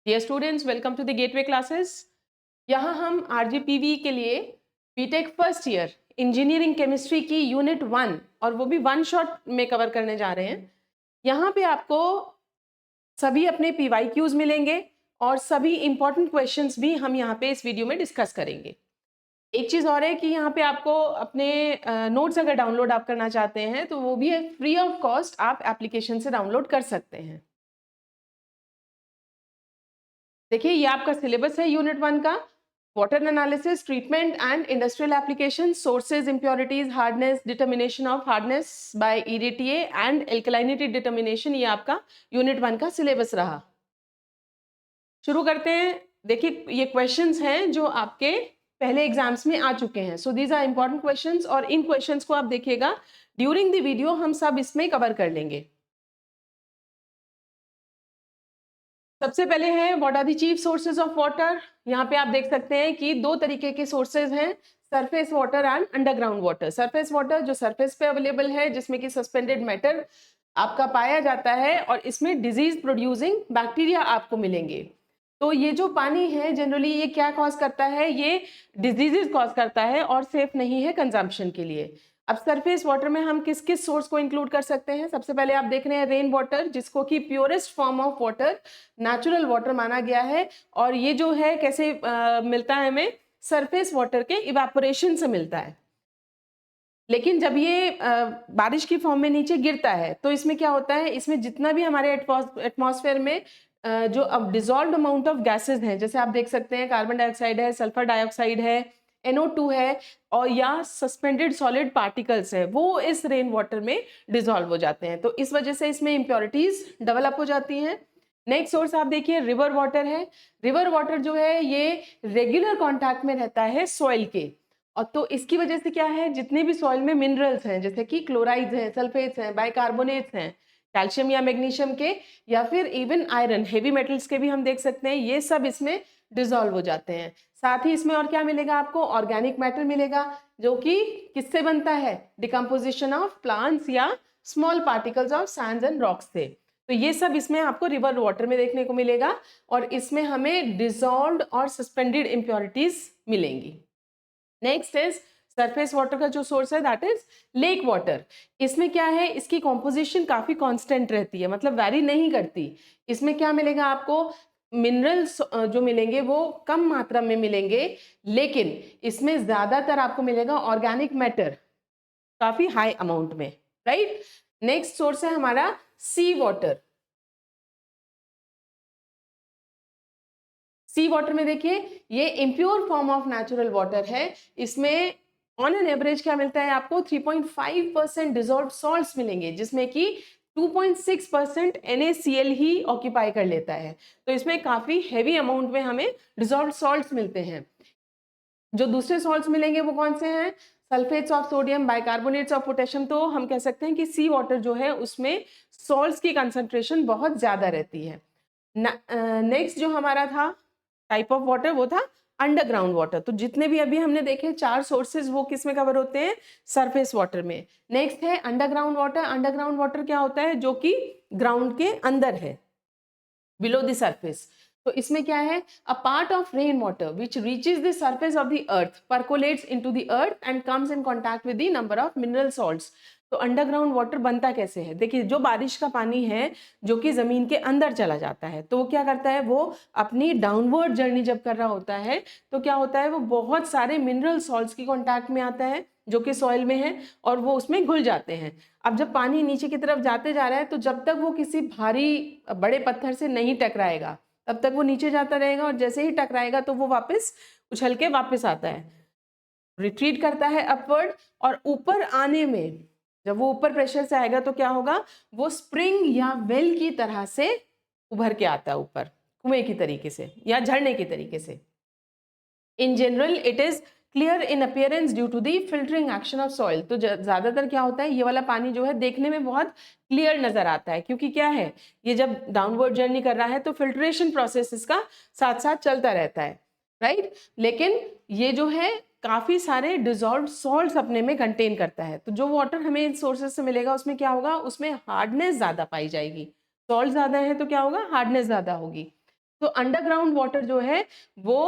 Dear students, welcome to the Gateway Classes. यहाँ हम RGPV के लिए BTech first year engineering chemistry की यूनिट 1 और वो भी वन शॉट में कवर करने जा रहे हैं। यहाँ पे आपको सभी अपने PYQs मिलेंगे और सभी इंपॉर्टेंट क्वेश्चंस भी हम यहाँ पे इस वीडियो में डिस्कस करेंगे। एक चीज़ और है कि यहाँ पे आपको अपने नोट्स अगर डाउनलोड आप करना चाहते हैं तो वो भी फ्री ऑफ कॉस्ट आप एप्लीकेशन से डाउनलोड कर सकते हैं। देखिए, ये आपका सिलेबस है यूनिट 1 का। Water analysis, treatment and industrial application, sources, impurities, hardness, determination of hardness by EDTA and alkalinity determination, ये आपका यूनिट 1 का सिलेबस रहा। शुरू करते हैं। देखिए, ये क्वेश्चंस हैं जो आपके पहले एग्जाम्स में आ चुके हैं। So these are important questions और इन क्वेश्चंस को आप देखिएगा ड्यूरिंग द वीडियो, हम सब इसमें कवर कर लेंगे। सबसे पहले है what are the chief sources of water. यहाँ पे आप देख सकते हैं कि दो तरीके के सोर्सेज हैं, surface water and underground water. Surface water जो सरफेस पे अवेलेबल है, जिसमें कि सस्पेंडेड मैटर आपका पाया जाता है और इसमें डिजीज प्रोड्यूसिंग बैक्टीरिया आपको मिलेंगे। तो ये जो पानी है जनरली ये क्या कॉज करता है, ये डिजीजेस कॉज करता है और सेफ नहीं है कंजम्पशन के लिए। अब सरफेस वाटर में हम किस किस सोर्स को इंक्लूड कर सकते हैं? सबसे पहले आप देख रहे हैं रेन वाटर, जिसको कि purest form of water, natural water माना गया है। और ये जो है कैसे मिलता है हमें? सरफेस वाटर के इवेपोरेशन से मिलता है। लेकिन जब ये बारिश की फॉर्म में नीचे गिरता है तो इसमें क्या होता है, इसमें जितना भी हमारे एटमॉस्फेयर में जो अब डिजॉल्व्ड अमाउंट ऑफ गैसेज हैं, जैसे आप देख सकते हैं कार्बन डाइऑक्साइड है, सल्फर डाइऑक्साइड है, NO2 है और या सस्पेंडेड सॉलिड पार्टिकल्स है, वो इस रेन वाटर में डिजॉल्व हो जाते हैं। तो इस वजह से इसमें इम्प्योरिटीज डेवलप हो जाती हैं। नेक्स्ट सोर्स आप देखिए रिवर वाटर है। रिवर वाटर जो है ये रेगुलर कॉन्टैक्ट में रहता है सॉइल के, और तो इसकी वजह से क्या है, जितने भी सॉइल में मिनरल्स हैं जैसे कि क्लोराइड्स हैं, सल्फेट्स हैं, बाइकार्बोनेट्स हैं, कैल्शियम या मैग्नीशियम के, या फिर इवन आयरन, हेवी मेटल्स के भी हम देख सकते हैं, ये सब इसमें डिसॉल्व हो जाते हैं। साथ ही इसमें और क्या मिलेगा आपको? ऑर्गेनिक मैटर मिलेगा, जो कि किससे बनता है? डिकम्पोजिशन ऑफ प्लांट्स या small particles of Sands and rocks से। तो ये सब इसमें आपको रिवर वाटर में देखने को मिलेगा और इसमें हमें डिसॉल्व्ड और सस्पेंडेड इम्प्योरिटीज मिलेंगी। नेक्स्ट इज सरफेस वाटर का जो सोर्स है दैट इज लेक वाटर। इसमें क्या है, इसकी कॉम्पोजिशन काफी कांस्टेंट रहती है, मतलब वैरी नहीं करती। इसमें क्या मिलेगा आपको? मिनरल्स जो मिलेंगे वो कम मात्रा में मिलेंगे, लेकिन इसमें ज्यादातर आपको मिलेगा ऑर्गेनिक मैटर काफी हाई अमाउंट में, राइट। नेक्स्ट सोर्स है हमारा सी वाटर। सी वाटर में देखिए ये impure form of natural water है। इसमें ऑन एन एवरेज क्या मिलता है आपको? 3.5% डिजॉल्व सॉल्ट्स मिलेंगे, जिसमें कि 2.6% NaCl ही ऑक्यूपाई कर लेता है। तो इसमें काफी हैवी अमाउंट में हमें डिजॉल्व सॉल्ट्स मिलते हैं। जो दूसरे सॉल्ट्स मिलेंगे वो कौन से हैं? Sulphates of sodium, bicarbonates of potassium. तो हम कह सकते हैं कि सी वाटर जो है उसमें सॉल्ट्स की कंसंट्रेशन बहुत ज्यादा रहती है। नेक्स्ट जो हमारा था टाइप ऑफ वाटर वो था अंडरग्राउंड वाटर। तो जितने भी अभी हमने देखे 4 सोर्सेज वो किस में कवर होते हैं? सरफेस वाटर में। नेक्स्ट है अंडरग्राउंड वाटर। अंडरग्राउंड वाटर क्या होता है? जो कि ग्राउंड के अंदर है, बिलो द सरफेस। तो इसमें क्या है? A part of rain water which reaches the surface of the earth percolates into the earth and comes in contact with the number of mineral salts. तो अंडरग्राउंड वाटर बनता कैसे है? देखिए, जो बारिश का पानी है जो कि जमीन के अंदर चला जाता है, तो वो क्या करता है, वो अपनी डाउनवर्ड जर्नी जब कर रहा होता है तो क्या होता है, वो बहुत सारे मिनरल सॉल्ट्स की कॉन्टैक्ट में आता है जो कि सॉइल में है और वो उसमें घुल जाते हैं। अब जब पानी नीचे की तरफ जाते जा रहा है तो जब तक वो किसी भारी बड़े पत्थर से नहीं टकराएगा तब तक वो नीचे जाता रहेगा, और जैसे ही टकराएगा तो वो वापस उछल के वापस आता है, रिट्रीट करता है अपवर्ड। और ऊपर आने में जब वो ऊपर प्रेशर से आएगा तो क्या होगा, वो स्प्रिंग या वेल की तरह से उभर के आता है ऊपर, कुएं की तरीके से या झरने की तरीके से। In general it is clear in appearance due to the filtering action of soil. तो ज्यादातर क्या होता है, ये वाला पानी जो है देखने में बहुत क्लियर नजर आता है, क्योंकि क्या है, ये जब डाउनवर्ड जर्नी कर रहा है तो फिल्ट्रेशन प्रोसेस इसका साथ साथ चलता रहता है, राइट। लेकिन ये जो है काफी सारे डिजॉल्व सॉल्ट्स अपने में कंटेन करता है। तो जो वाटर हमें इन सोर्सेज से मिलेगा उसमें क्या होगा, उसमें हार्डनेस ज्यादा पाई जाएगी। सॉल्ट ज्यादा है तो क्या होगा, हार्डनेस ज्यादा होगी। तो अंडरग्राउंड वाटर जो है वो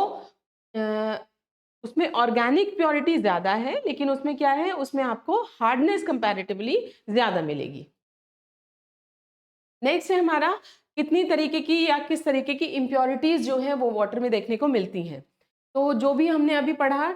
उसमें ऑर्गेनिक प्योरिटी ज़्यादा है, लेकिन उसमें क्या है, उसमें आपको हार्डनेस कंपैरेटिवली ज़्यादा मिलेगी। नेक्स्ट है हमारा कितनी तरीके की या किस तरीके की इम्प्योरिटीज़ जो हैं वो वाटर में देखने को मिलती हैं। तो जो भी हमने अभी पढ़ा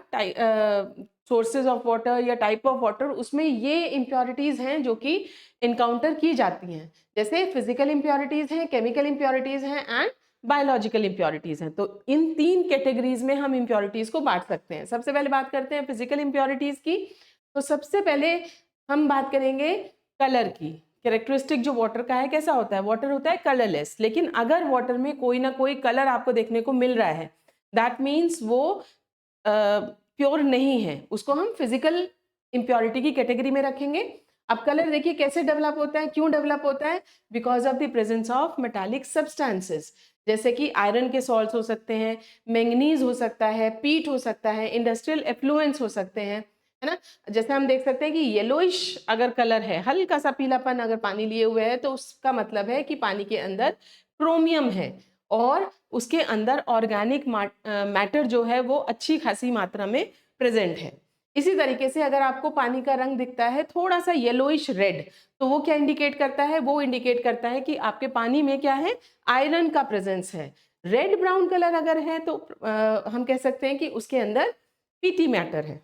सोर्सेज ऑफ वाटर या टाइप ऑफ वाटर, उसमें ये इम्प्योरिटीज़ हैं जो कि इनकाउंटर की जाती हैं। जैसे फिजिकल इम्प्योरिटीज़ हैं, केमिकल इम्प्योरिटीज़ हैं एंड बायोलॉजिकल इम्प्योरिटीज़ हैं। तो इन 3 कैटेगरीज़ में हम इम्प्योरिटीज़ को बाँट सकते हैं। सबसे पहले बात करते हैं फिजिकल इम्प्योरिटीज़ की। तो सबसे पहले हम बात करेंगे कलर की। कैरेक्टरिस्टिक जो वाटर का है कैसा होता है, वाटर होता है कलरलेस। लेकिन अगर वाटर में कोई ना कोई कलर आपको देखने को मिल रहा है, दैट मीन्स वो प्योर नहीं है, उसको हम फिजिकल इम्प्योरिटी की कैटेगरी में रखेंगे। अब कलर देखिए कैसे डेवलप होता है, क्यों डेवलप होता है, because of the presence of metallic substances, जैसे कि आयरन के सॉल्ट्स हो सकते हैं, मैंगनीज हो सकता है, पीट हो सकता है, इंडस्ट्रियल एफ्लुएंस हो सकते हैं, है ना। जैसे हम देख सकते हैं कि येलोइश अगर कलर है, हल्का सा पीलापन अगर पानी लिए हुए है, तो उसका मतलब है कि पानी के अंदर क्रोमियम है और उसके अंदर ऑर्गेनिक मैटर जो है वो अच्छी खासी मात्रा में प्रेजेंट है। इसी तरीके से अगर आपको पानी का रंग दिखता है थोड़ा सा येलोइश रेड, तो वो क्या इंडिकेट करता है, वो इंडिकेट करता है कि आपके पानी में क्या है, आयरन का प्रेजेंस है। रेड ब्राउन कलर अगर है तो हम कह सकते हैं कि उसके अंदर पीटी मैटर है।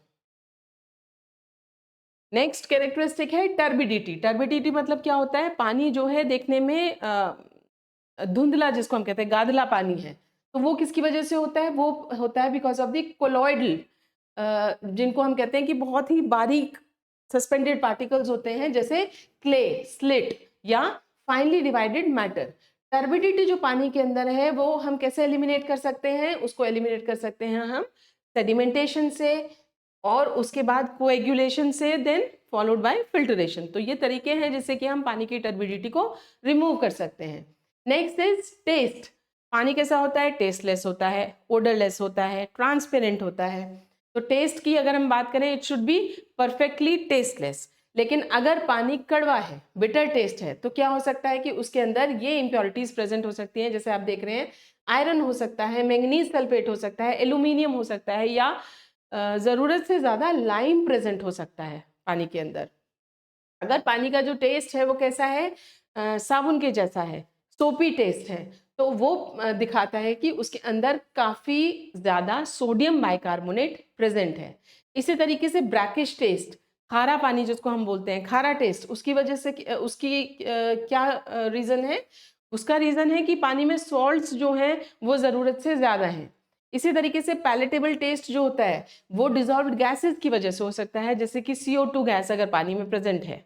नेक्स्ट कैरेक्टरिस्टिक है टर्बिडिटी। टर्बिडिटी मतलब क्या होता है, पानी जो है देखने में धुंधला, जिसको हम कहते हैं गादला पानी है। तो वो किसकी वजह से होता है, वो होता है बिकॉज ऑफ द कोलॉइडल, जिनको हम कहते हैं कि बहुत ही बारीक सस्पेंडेड पार्टिकल्स होते हैं, जैसे क्ले, स्लिट या फाइनली डिवाइडेड मैटर। टर्बिडिटी जो पानी के अंदर है वो हम कैसे एलिमिनेट कर सकते हैं, उसको एलिमिनेट कर सकते हैं हम सेडिमेंटेशन से, और उसके बाद कोएगुलेशन से, देन फॉलोड बाय फिल्टरेशन। तो ये तरीके हैं जिससे कि हम पानी की टर्बिडिटी को रिमूव कर सकते हैं। Next is taste. पानी कैसा होता है, टेस्टलेस होता है, ओडरलेस होता है, ट्रांसपेरेंट होता है। तो टेस्ट की अगर हम बात करें, it should be perfectly tasteless. लेकिन अगर पानी कड़वा है, बिटर टेस्ट है, तो क्या हो सकता है कि उसके अंदर ये इम्प्योरिटीज प्रेजेंट हो सकती हैं, जैसे आप देख रहे हैं आयरन हो सकता है, मैंगनीज सल्फेट हो सकता है, एल्यूमिनियम हो सकता है, या ज़रूरत से ज़्यादा लाइम प्रेजेंट हो सकता है पानी के अंदर। अगर पानी का जो टेस्ट है वो कैसा है, साबुन के जैसा है, सोपी टेस्ट है, तो वो दिखाता है कि उसके अंदर काफ़ी ज़्यादा सोडियम बाइकार्बोनेट प्रेजेंट है। इसी तरीके से ब्रैकिश टेस्ट, खारा पानी जिसको हम बोलते हैं, खारा टेस्ट, उसकी वजह से उसकी क्या रीज़न है, उसका रीज़न है कि पानी में सॉल्ट्स जो हैं वो ज़रूरत से ज़्यादा हैं। इसी तरीके से पैलेटेबल टेस्ट जो होता है वो डिजॉल्व्ड गैसेस की वजह से हो सकता है, जैसे कि CO2 गैस अगर पानी में प्रेजेंट है।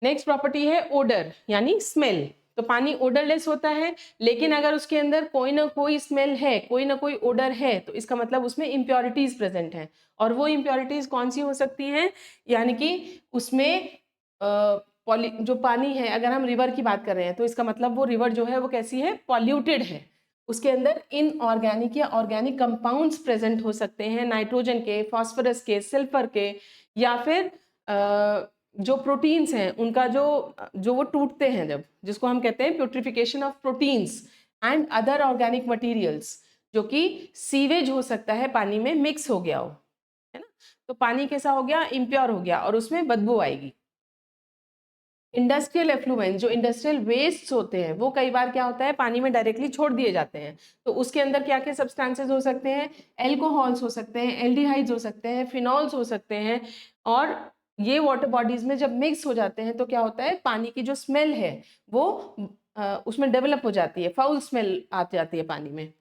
नेक्स्ट प्रॉपर्टी है ओडर यानी स्मेल। तो पानी ओडरलेस होता है, लेकिन अगर उसके अंदर कोई ना कोई स्मेल है, कोई ना कोई ओडर है, तो इसका मतलब उसमें इम्प्योरिटीज प्रेजेंट हैं। और वो इम्प्योरिटीज कौन सी हो सकती हैं, यानी कि उसमें जो पानी है, अगर हम रिवर की बात कर रहे हैं, तो इसका मतलब वो रिवर जो है वो कैसी है, पॉल्यूटेड है। उसके अंदर इनऑर्गेनिक या ऑर्गेनिक कंपाउंड्स प्रेजेंट हो सकते हैं, नाइट्रोजन के, फास्फोरस के, सल्फर के, या फिर जो प्रोटीन्स हैं उनका जो जो वो टूटते हैं जब, जिसको हम कहते हैं putrefaction of proteins and other organic materials, जो कि सीवेज हो सकता है, पानी में मिक्स हो गया हो, है ना। तो पानी कैसा हो गया, इम्प्योर हो गया और उसमें बदबू आएगी। इंडस्ट्रियल एफ्लुएंस, जो इंडस्ट्रियल वेस्ट होते हैं, वो कई बार क्या होता है, पानी में डायरेक्टली छोड़ दिए जाते हैं। तो उसके अंदर क्या क्या सब्सटेंसेस हो सकते हैं, एल्कोहल्स हो सकते हैं, एल्डिहाइड्स हो सकते हैं, फिनॉल्स हो सकते हैं, और ये वाटर बॉडीज में जब मिक्स हो जाते हैं तो क्या होता है, पानी की जो स्मेल है वो उसमें डेवलप हो जाती है, फाउल स्मेल आ जाती है पानी में।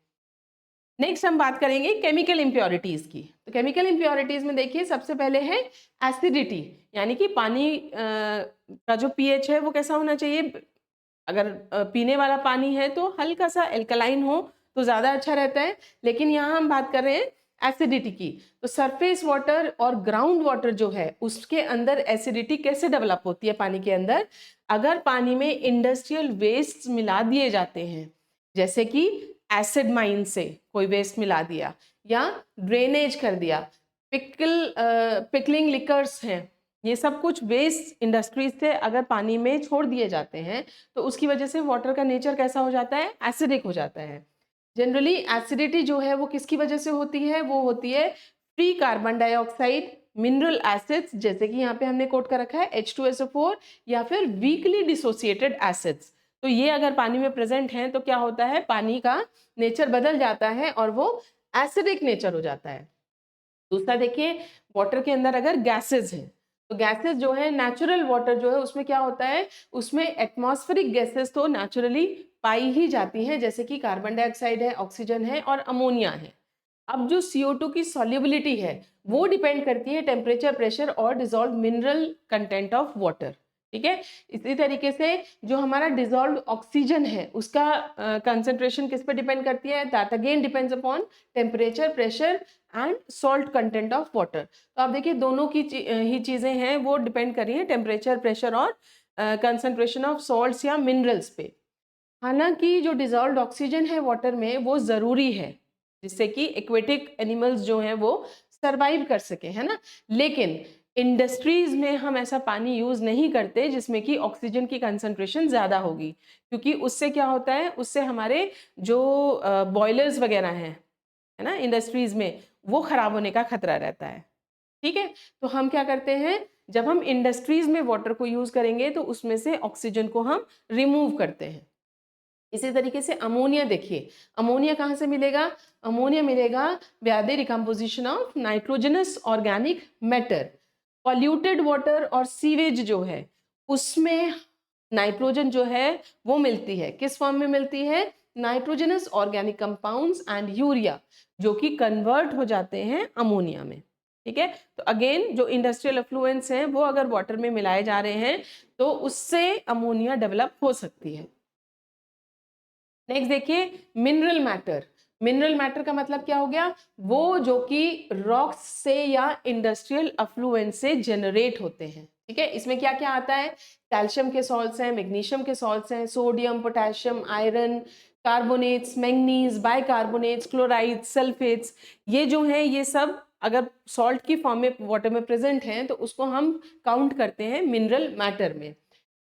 नेक्स्ट हम बात करेंगे केमिकल इम्प्योरिटीज की। तो केमिकल इम्प्योरिटीज में देखिए सबसे पहले है एसिडिटी, यानी कि पानी का जो पीएच है वो कैसा होना चाहिए। अगर पीने वाला पानी है तो हल्का सा एल्कलाइन हो तो ज़्यादा अच्छा रहता है, लेकिन यहाँ हम बात कर रहे हैं एसिडिटी की। तो सरफेस वाटर और ग्राउंड वाटर जो है उसके अंदर एसिडिटी कैसे डेवलप होती है पानी के अंदर, अगर पानी में इंडस्ट्रियल वेस्ट मिला दिए जाते हैं, जैसे कि एसिड माइन से कोई वेस्ट मिला दिया या ड्रेनेज कर दिया, पिकलिंग लिकर्स हैं, ये सब कुछ वेस्ट इंडस्ट्रीज से अगर पानी में छोड़ दिए जाते हैं तो उसकी वजह से वाटर का नेचर कैसा हो जाता है, एसिडिक हो जाता है। जनरली एसिडिटी जो है वो किसकी वजह से होती है, वो होती है free carbon dioxide, mineral acids, जैसे कि यहाँ पे हमने कोट कर रखा है H2SO4, या फिर वीकली डिसोसिएटेड एसिड्स। तो ये अगर पानी में प्रेजेंट हैं तो क्या होता है, पानी का नेचर बदल जाता है और वो एसिडिक नेचर हो जाता है। दूसरा देखिए, वाटर के अंदर अगर गैसेस हैं तो गैसेस जो है, नेचुरल वाटर जो है उसमें क्या होता है, उसमें एटमॉस्फेरिक गैसेस तो नेचुरली पाई ही जाती हैं, जैसे कि कार्बन डाइऑक्साइड है, ऑक्सीजन है और अमोनिया है। अब जो CO2 की सॉल्युबिलिटी है वो डिपेंड करती है टेम्परेचर, प्रेशर और dissolve mineral content of water. ठीक है, इसी तरीके से जो हमारा डिसॉल्व ऑक्सीजन है उसका कंसंट्रेशन किस पे डिपेंड करती है, that again depends upon temperature, pressure and salt content of water. तो आप देखिए दोनों की ही चीजें हैं वो डिपेंड कर रही है टेम्परेचर, प्रेशर और कंसंट्रेशन ऑफ सॉल्ट्स या मिनरल्स पे। हालांकि जो डिसॉल्व्ड ऑक्सीजन है वाटर में वो जरूरी है जिससे कि एक्वेटिक एनिमल्स जो हैं वो सरवाइव कर सके, है ना। लेकिन इंडस्ट्रीज में हम ऐसा पानी यूज नहीं करते जिसमें कि ऑक्सीजन की कंसंट्रेशन ज्यादा होगी, क्योंकि उससे क्या होता है, उससे हमारे जो बॉयलर्स वगैरह हैं, है ना, इंडस्ट्रीज में, वो खराब होने का खतरा रहता है। ठीक है, तो हम क्या करते हैं, जब हम इंडस्ट्रीज में वाटर को यूज करेंगे तो उसमें से ऑक्सीजन को हम रिमूव करते हैं। इसी तरीके से अमोनिया देखिए, अमोनिया कहाँ से मिलेगा, अमोनिया मिलेगा व्या the recomposition of nitrogenous organic matter. Polluted water और सीवेज जो है उसमें नाइट्रोजन जो है वो मिलती है, किस फॉर्म में मिलती है, nitrogenous organic compounds and urea, जो कि कन्वर्ट हो जाते हैं अमोनिया में। ठीक है, तो अगेन जो इंडस्ट्रियल एफ्लुएंट्स हैं वो अगर वाटर में मिलाए जा रहे हैं तो उससे अमोनिया डेवलप हो सकती है। नेक्स्ट देखिए, मिनरल मैटर। मिनरल मैटर का मतलब क्या हो गया, वो जो कि रॉक्स से या इंडस्ट्रियल अफ्लुएंट से जनरेट होते हैं। ठीक है, इसमें क्या क्या आता है, कैल्शियम के सॉल्ट्स हैं, मैग्नीशियम के सॉल्ट्स हैं, sodium, potassium, iron, carbonates, manganese, bicarbonates, chloride, sulphates, ये जो हैं ये सब अगर सॉल्ट की फॉर्म में वाटर में प्रेजेंट हैं तो उसको हम काउंट करते हैं मिनरल मैटर में।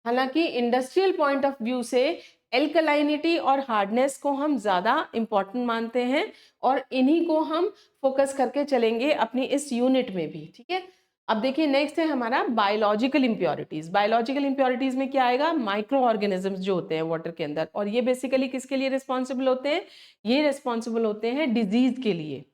हालांकि इंडस्ट्रियल पॉइंट ऑफ व्यू से एल्कलाइनिटी और हार्डनेस को हम ज़्यादा इम्पॉर्टेंट मानते हैं और इन्हीं को हम फोकस करके चलेंगे अपनी इस यूनिट में भी। ठीक है, अब देखिए नेक्स्ट है हमारा बायोलॉजिकल इम्प्योरिटीज। बायोलॉजिकल इम्प्योरिटीज में क्या आएगा, माइक्रो ऑर्गेनिजम्स जो होते हैं वाटर के अंदर, और ये बेसिकली किसके लिए रिस्पॉन्सिबल होते हैं, ये रिस्पॉन्सिबल होते हैं डिजीज के लिए,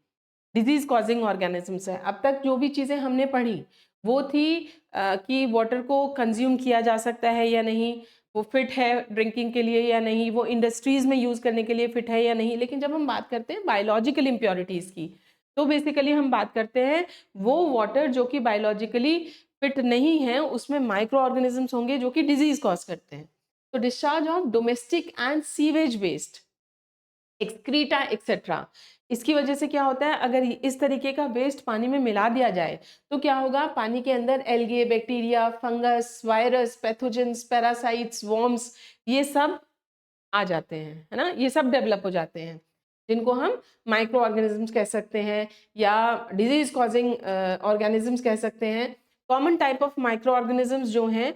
डिजीज कॉजिंग ऑर्गेनिजम्स है। अब तक जो भी चीज़ें हमने पढ़ी वो थी कि वाटर को कंज्यूम किया जा सकता है या नहीं, वो फिट है ड्रिंकिंग के लिए या नहीं, वो इंडस्ट्रीज में यूज करने के लिए फिट है या नहीं। लेकिन जब हम बात करते हैं बायोलॉजिकल इम्प्योरिटीज की तो बेसिकली हम बात करते हैं वो वाटर जो कि बायोलॉजिकली फिट नहीं है, उसमें माइक्रो ऑर्गेनिजम्स होंगे जो कि डिजीज कॉज करते हैं। तो discharge of domestic and sewage waste, excreta etcetera, इसकी वजह से क्या होता है, अगर इस तरीके का वेस्ट पानी में मिला दिया जाए तो क्या होगा, पानी के अंदर algae, bacteria, fungus, virus, pathogens, parasites, worms, ये सब आ जाते हैं, है ना, ये सब डेवलप हो जाते हैं जिनको हम माइक्रो ऑर्गेनिजम्स कह सकते हैं या डिजीज कॉजिंग ऑर्गेनिजम्स कह सकते हैं। Common type of micro organisms जो हैं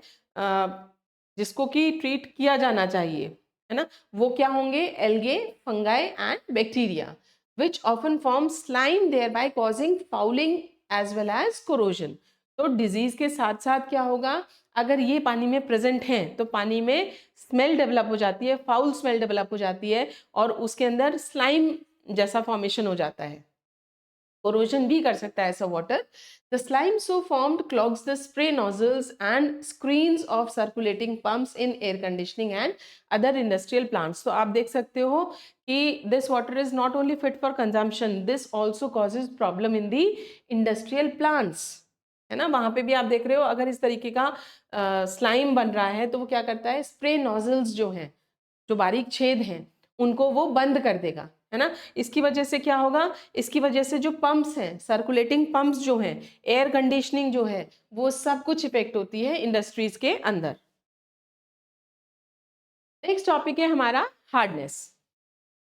जिसको कि ट्रीट किया जाना चाहिए, है ना, वो क्या होंगे, algae, fungi and bacteria, which often form slime thereby causing fouling as well as corrosion। तो डिजीज के साथ साथ क्या होगा, अगर ये पानी में प्रेजेंट हैं तो पानी में स्मेल डेवलप हो जाती है, फाउल स्मेल डेवलप हो जाती है और उसके अंदर स्लाइम जैसा फॉर्मेशन हो जाता है, कोरोजन भी कर सकता है ऐसा water. The slime so formed clogs the spray nozzles and screens of circulating pumps in air conditioning and other industrial plants. तो आप देख सकते हो कि this water is not only fit for consumption, this also causes problem in the industrial plants, है ना। वहां पे भी आप देख रहे हो अगर इस तरीके का स्लाइम बन रहा है तो वो क्या करता है, स्प्रे नोजल्स जो हैं, जो बारीक छेद हैं, उनको वो बंद कर देगा, है ना। इसकी वजह से क्या होगा, इसकी वजह से जो पंप्स हैं, सर्कुलेटिंग पंप्स जो हैं, एयर कंडीशनिंग जो है, वो सब कुछ इफेक्ट होती है इंडस्ट्रीज के अंदर। नेक्स्ट टॉपिक है हमारा हार्डनेस।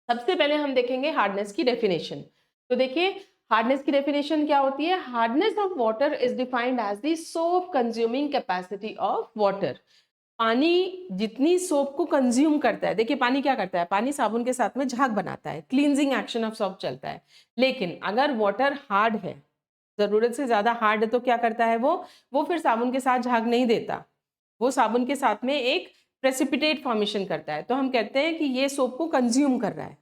सबसे पहले हम देखेंगे हार्डनेस की डेफिनेशन। तो देखिए, हार्डनेस की डेफिनेशन क्या होती है? Hardness of water is defined as the soap consuming capacity of water. पानी जितनी सोप को कंज्यूम करता है, देखिए पानी क्या करता है, पानी साबुन के साथ में झाग बनाता है, क्लींजिंग एक्शन ऑफ सोप चलता है। लेकिन अगर वाटर हार्ड है, जरूरत से ज्यादा हार्ड है, तो क्या करता है वो फिर साबुन के साथ झाग नहीं देता, वो साबुन के साथ में एक प्रेसिपिटेट फॉर्मेशन करता है। तो हम कहते हैं कि ये सोप को कंज्यूम कर रहा है।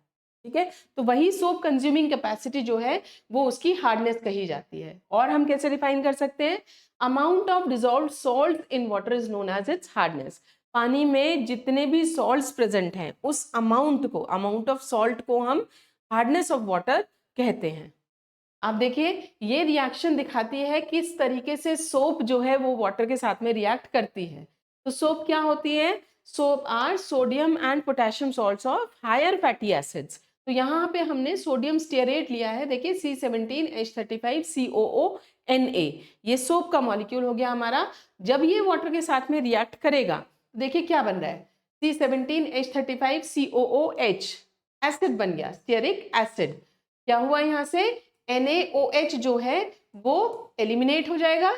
ठीक है, तो वही सोप कंज्यूमिंग कैपेसिटी जो है वो उसकी हार्डनेस कही जाती है। और हम कैसे डिफाइन कर सकते हैं? Amount of dissolve salt in water is known as its hardness. पानी में जितने भी सॉल्ट्स प्रेजेंट हैं उस अमाउंट ऑफ सॉल्ट को हम हार्डनेस ऑफ वाटर कहते हैं। आप देखिए ये रिएक्शन दिखाती है किस तरीके से सोप जो है वो वाटर के साथ में रिएक्ट करती है। तो सोप क्या होती है? Soap are sodium and potassium salts of higher fatty acids. तो यहाँ पे हमने सोडियम स्टीयरेट लिया है, देखिए C17H35COONA, ये सोप का मॉलिक्यूल हो गया हमारा। जब ये वाटर के साथ में रिएक्ट करेगा, देखिए क्या बन रहा है, C17H35COOH एसिड बन गया, स्टीयरिक एसिड। क्या हुआ यहाँ से? NaOH जो है वो एलिमिनेट हो जाएगा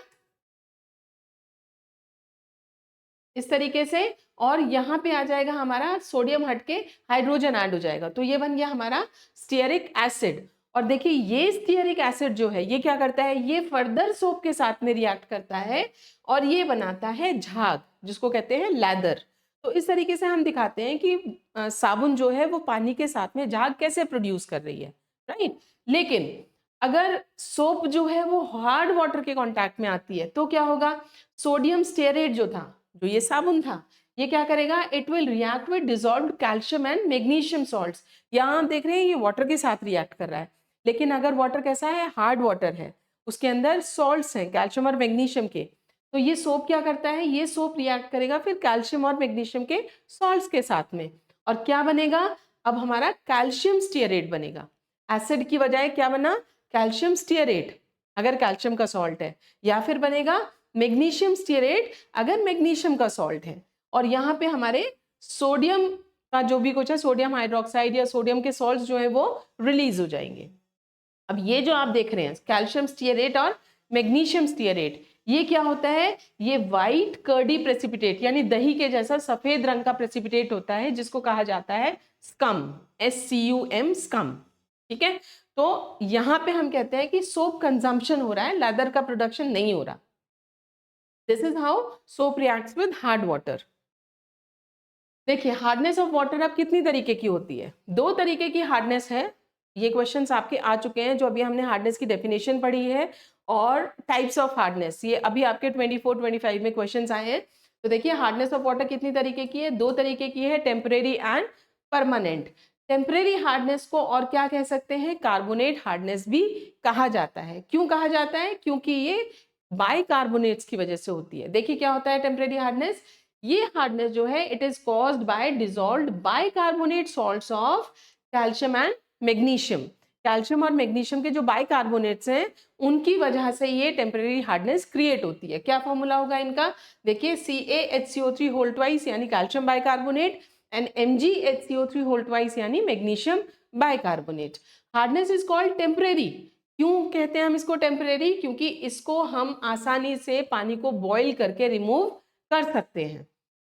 इस तरीके से, और यहाँ पे आ जाएगा हमारा सोडियम हटके हाइड्रोजन ऐड हो जाएगा। तो ये बन गया हमारा स्टीयरिक एसिड। और देखिए ये स्टीयरिक एसिड जो है ये क्या करता है, ये फर्दर सोप के साथ में रिएक्ट करता है और ये बनाता है झाग, जिसको कहते हैं लैदर। तो इस तरीके से हम दिखाते हैं कि साबुन जो है वो पानी के साथ में झाग कैसे प्रोड्यूस कर रही है, राइट। लेकिन अगर सोप जो है वो हार्ड वाटर के कांटेक्ट में आती है तो क्या होगा? सोडियम स्टीयरेट जो था, जो ये साबुन था, ये क्या करेगा? It will react with dissolved calcium and magnesium salts. यहाँ आप देख रहे हैं ये वाटर के साथ रिएक्ट कर रहा है। लेकिन अगर वाटर कैसा है, हार्ड वाटर है, उसके अंदर सॉल्ट्स हैं कैल्शियम और मैग्नीशियम के, तो ये सोप क्या करता है? ये सोप रिएक्ट करेगा फिर कैल्शियम और मैग्नीशियम के सॉल्ट्स के साथ में, और क्या बनेगा? अब हमारा कैल्शियम स्टीयरेट बनेगा। एसिड की बजाय क्या बना? कैल्शियम स्टीयरेट, अगर कैल्शियम का सॉल्ट है, या फिर बनेगा मैग्नीशियम स्टीयरेट अगर मैग्नीशियम का सॉल्ट है। और यहाँ पे हमारे सोडियम का जो भी कुछ है, सोडियम हाइड्रोक्साइड या सोडियम के सॉल्ट्स जो है वो रिलीज हो जाएंगे। अब ये जो आप देख रहे हैं कैल्शियम स्टीयरेट और मैग्नीशियम स्टीयरेट, ये क्या होता है? ये व्हाइट कर्डी प्रेसिपिटेट यानी दही के जैसा सफेद रंग का प्रेसिपिटेट होता है, जिसको कहा जाता है स्कम, SCUM, स्कम। ठीक है, तो यहाँ पे हम कहते हैं कि सोप कंजम्पशन हो रहा है, लेदर का प्रोडक्शन नहीं हो रहा। This is how soap reacts with hard water. देखिए हार्डनेस ऑफ वाटर अब कितनी तरीके की होती है? दो तरीके की हार्डनेस है। ये क्वेश्चंस आपके आ चुके हैं, जो अभी हमने हार्डनेस की डेफिनेशन पढ़ी है और टाइप्स ऑफ हार्डनेस, ये अभी आपके 24-25 में क्वेश्चंस आए हैं। तो देखिए हार्डनेस ऑफ वाटर कितनी तरीके की है? दो तरीके की है, temporary and permanent. Temporary hardness को और क्या कह सकते हैं? कार्बोनेट हार्डनेस भी कहा जाता है। क्यों कहा जाता है? क्योंकि ये बाइकार्बोनेट्स की वजह से होती है। देखिए क्या होता है टेम्परेरी हार्डनेस? ये हार्डनेस जो है it is caused by dissolved bicarbonate salts of calcium and magnesium. Calcium और मैग्नीशियम के जो बाइकार्बोनेट्स हैं उनकी वजह से ये टेम्परेरी हार्डनेस क्रिएट होती है। क्या फॉर्मूला होगा इनका? देखिए CaHCO3 होल ट्वाइस यानी calcium bicarbonate and MgHCO3 whole twice यानी magnesium bicarbonate. Hardness is called temporary. क्यों कहते हैं हम इसको टेम्परेरी? क्योंकि इसको हम आसानी से पानी को बॉईल करके रिमूव कर सकते हैं।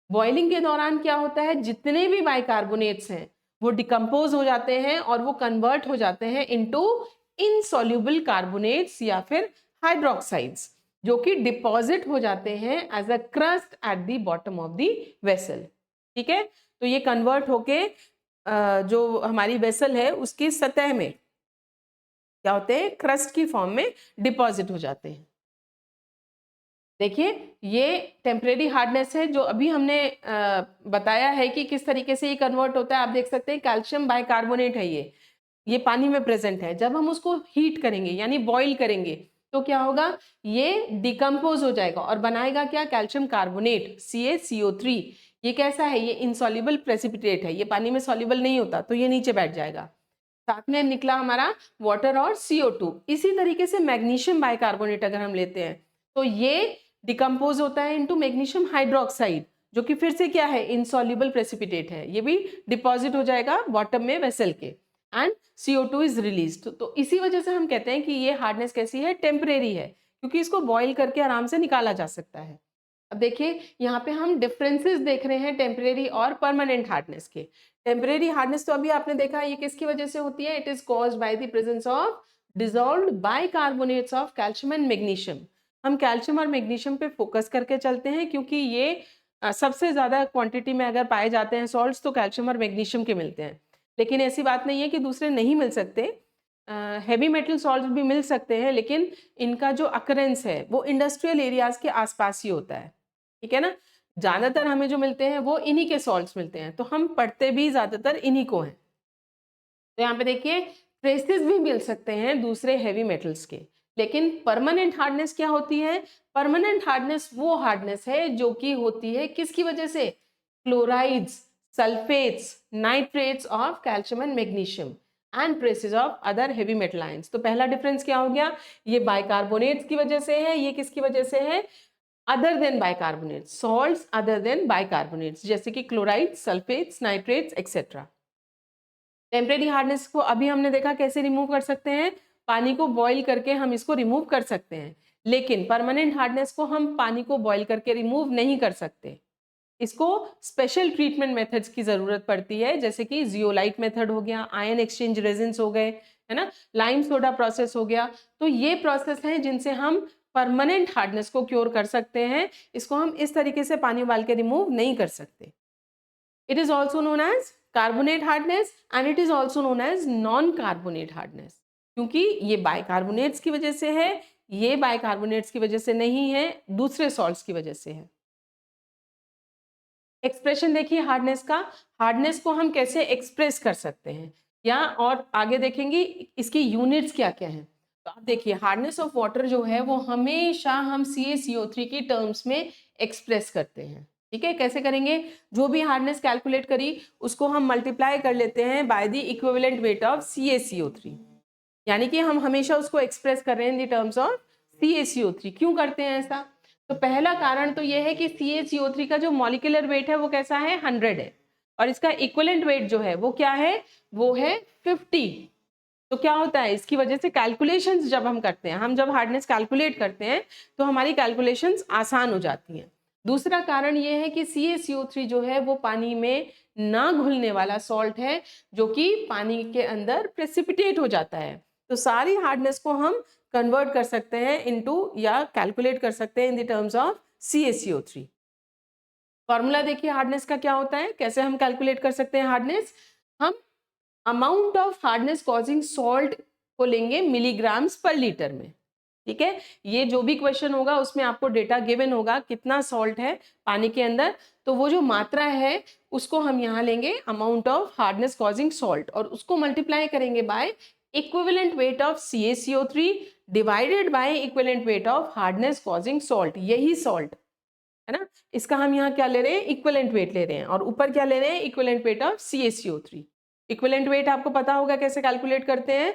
बॉइलिंग के दौरान क्या होता है? जितने भी बाइकार्बोनेट्स हैं वो डिकम्पोज हो जाते हैं और वो कन्वर्ट हो जाते हैं इनटू इनसॉल्युबल कार्बोनेट्स या फिर हाइड्रोक्साइड्स, जो कि डिपॉजिट हो जाते हैं as a crust at the bottom of the vessel. ठीक है, तो ये कन्वर्ट होके जो हमारी वेसल है उसकी सतह में क्या होते हैं? क्रस्ट की फॉर्म में डिपॉजिट हो जाते हैं। देखिए ये टेम्परेरी हार्डनेस है, जो अभी हमने बताया है कि किस तरीके से ये कन्वर्ट होता है। आप देख सकते हैं कैल्शियम बाइकार्बोनेट है, ये पानी में प्रेजेंट है। जब हम उसको हीट करेंगे यानी बॉईल करेंगे तो क्या होगा? ये डिकम्पोज हो जाएगा और बनाएगा क्या? Calcium carbonate CaCO3। ये कैसा है? ये इनसॉल्युबल प्रेसिपिटेट है, ये पानी में सॉल्युबल नहीं होता, तो ये नीचे बैठ जाएगा। साथ में निकला हमारा वाटर और CO2। इसी तरीके से मैग्नीशियम बाइकार्बोनेट अगर हम लेते हैं तो ये डिकम्पोज होता है इनटू मैग्नीशियम हाइड्रोक्साइड, जो कि फिर से क्या है? इनसॉल्युबल प्रेसिपिटेट है, ये भी डिपॉजिट हो जाएगा बॉटम में वेसल के। And CO2 is released. तो इसी वजह से हम कहते हैं कि ये हार्डनेस कैसी है, टेम्परेरी है, क्योंकि इसको बॉईल करके आराम से निकाला जा सकता है। अब देखिए यहाँ पे हम डिफरेंसेस देख रहे हैं टेम्परेरी और परमानेंट हार्डनेस के। टेम्परेरी हार्डनेस तो अभी आपने देखा ये किसकी वजह से होती है, it is caused by the presence of dissolved bicarbonates of calcium and magnesium. हम कैल्शियम और मैग्नीशियम पे फोकस करके चलते हैं क्योंकि ये सबसे ज्यादा क्वांटिटी में अगर पाए जाते हैं सॉल्ट्स तो कैल्शियम और मैग्नीशियम के मिलते हैं। लेकिन ऐसी बात नहीं है कि दूसरे नहीं मिल सकते, हैवी मेटल सॉल्ट्स भी मिल सकते हैं, लेकिन इनका जो अकरेंस है वो इंडस्ट्रियल एरियाज के आसपास ही होता है, ठीक है ना। ज्यादातर हमें जो मिलते हैं वो इन्हीं के सॉल्ट्स मिलते हैं, तो हम पढ़ते भी ज्यादातर इन्हीं को हैं। तो यहाँ पे देखिए ट्रेसेस भी मिल सकते हैं दूसरे हैवी मेटल्स के, लेकिन परमानेंट हार्डनेस क्या होती है, परमानेंट हार्डनेस वो हार्डनेस है जो कि होती है किसकी वजह से, chlorides, sulphates, nitrates of calcium and magnesium and traces of other heavy metal ions. तो पहला डिफरेंस क्या हो गया, ये बाइकार्बोनेट्स की वजह से है, ये किसकी वजह से है, other than bicarbonates, salts other than bicarbonates, जैसे कि chloride, sulphates, nitrates etcetera. Temporary hardness को अभी हमने देखा कैसे रिमूव कर सकते हैं, पानी को बॉईल करके हम इसको रिमूव कर सकते हैं, लेकिन परमानेंट हार्डनेस को हम पानी को बॉईल करके रिमूव नहीं कर सकते। इसको स्पेशल ट्रीटमेंट मेथड्स की जरूरत पड़ती है, जैसे कि जियोलाइट मेथड हो गया, आयन एक्सचेंज रेजिन्स हो गए, है ना, लाइम सोडा प्रोसेस हो गया। तो ये प्रोसेस हैं जिनसे हम परमानेंट हार्डनेस को क्योर कर सकते हैं। इसको हम इस तरीके से पानी उबाल के रिमूव नहीं कर सकते। It is also known as carbonate hardness and it is also known as non-carbonate hardness, क्योंकि ये बाइकार्बोनेट्स की वजह से है, ये बाइकार्बोनेट्स की वजह से नहीं है, दूसरे सॉल्ट्स की वजह से है। एक्सप्रेशन देखिए हार्डनेस का, हार्डनेस को हम कैसे एक्सप्रेस कर सकते हैं, या और आगे देखेंगे इसकी यूनिट्स क्या क्या हैं। तो आप देखिए हार्डनेस ऑफ वाटर जो है वो हमेशा हम CaCO3 की टर्म्स में एक्सप्रेस करते हैं, ठीक है। कैसे करेंगे, जो भी हार्डनेस कैलकुलेट करी उसको हम मल्टीप्लाई कर लेते हैं by the equivalent weight of CaCO3, यानी कि हम हमेशा उसको एक्सप्रेस कर रहे हैं in the terms of CaCO3। क्यों करते हैं ऐसा, तो पहला कारण तो यह है कि CaCO3 का जो मॉलिक्यूलर वेट है वो कैसा है, 100 है, और इसका इक्विवेलेंट वेट जो है वो क्या है, वो है 50। तो क्या होता है, इसकी वजह से कैलकुलेशंस जब हम करते हैं, हम जब हार्डनेस कैलकुलेट करते हैं तो हमारी कैलकुलेशंस आसान हो जाती हैं। दूसरा कारण ये है कि CaCO3 जो है वो पानी में ना घुलने वाला सॉल्ट है, जो कि पानी के अंदर प्रेसिपिटेट हो जाता है। तो सारी हार्डनेस को हम कन्वर्ट कर सकते हैं इनटू या कैलकुलेट कर सकते हैं in the terms of CaCO3। Formula देखिए हार्डनेस का क्या होता है, कैसे हम कैलकुलेट कर सकते हैं हार्डनेस, हम amount of hardness causing salt को लेंगे मिलीग्राम्स पर लीटर में, ठीक है। ये जो भी क्वेश्चन होगा उसमें आपको डेटा गिवन होगा कितना सॉल्ट है पानी के अंदर, तो वो जो मात्रा है उसको हम यहाँ लेंगे amount of hardness causing salt, और उसको मल्टीप्लाई करेंगे bye equivalent weight of CaCO3 divided by equivalent weight of hardness causing salt, यही सॉल्ट है ना। इसका हम यहाँ क्या ले रहे हैं, इक्विवेलेंट वेट ले रहे हैं, और ऊपर क्या ले रहे हैं, equivalent weight of CaCO3। Equivalent weight आपको पता होगा कैसे कैलकुलेट करते हैं,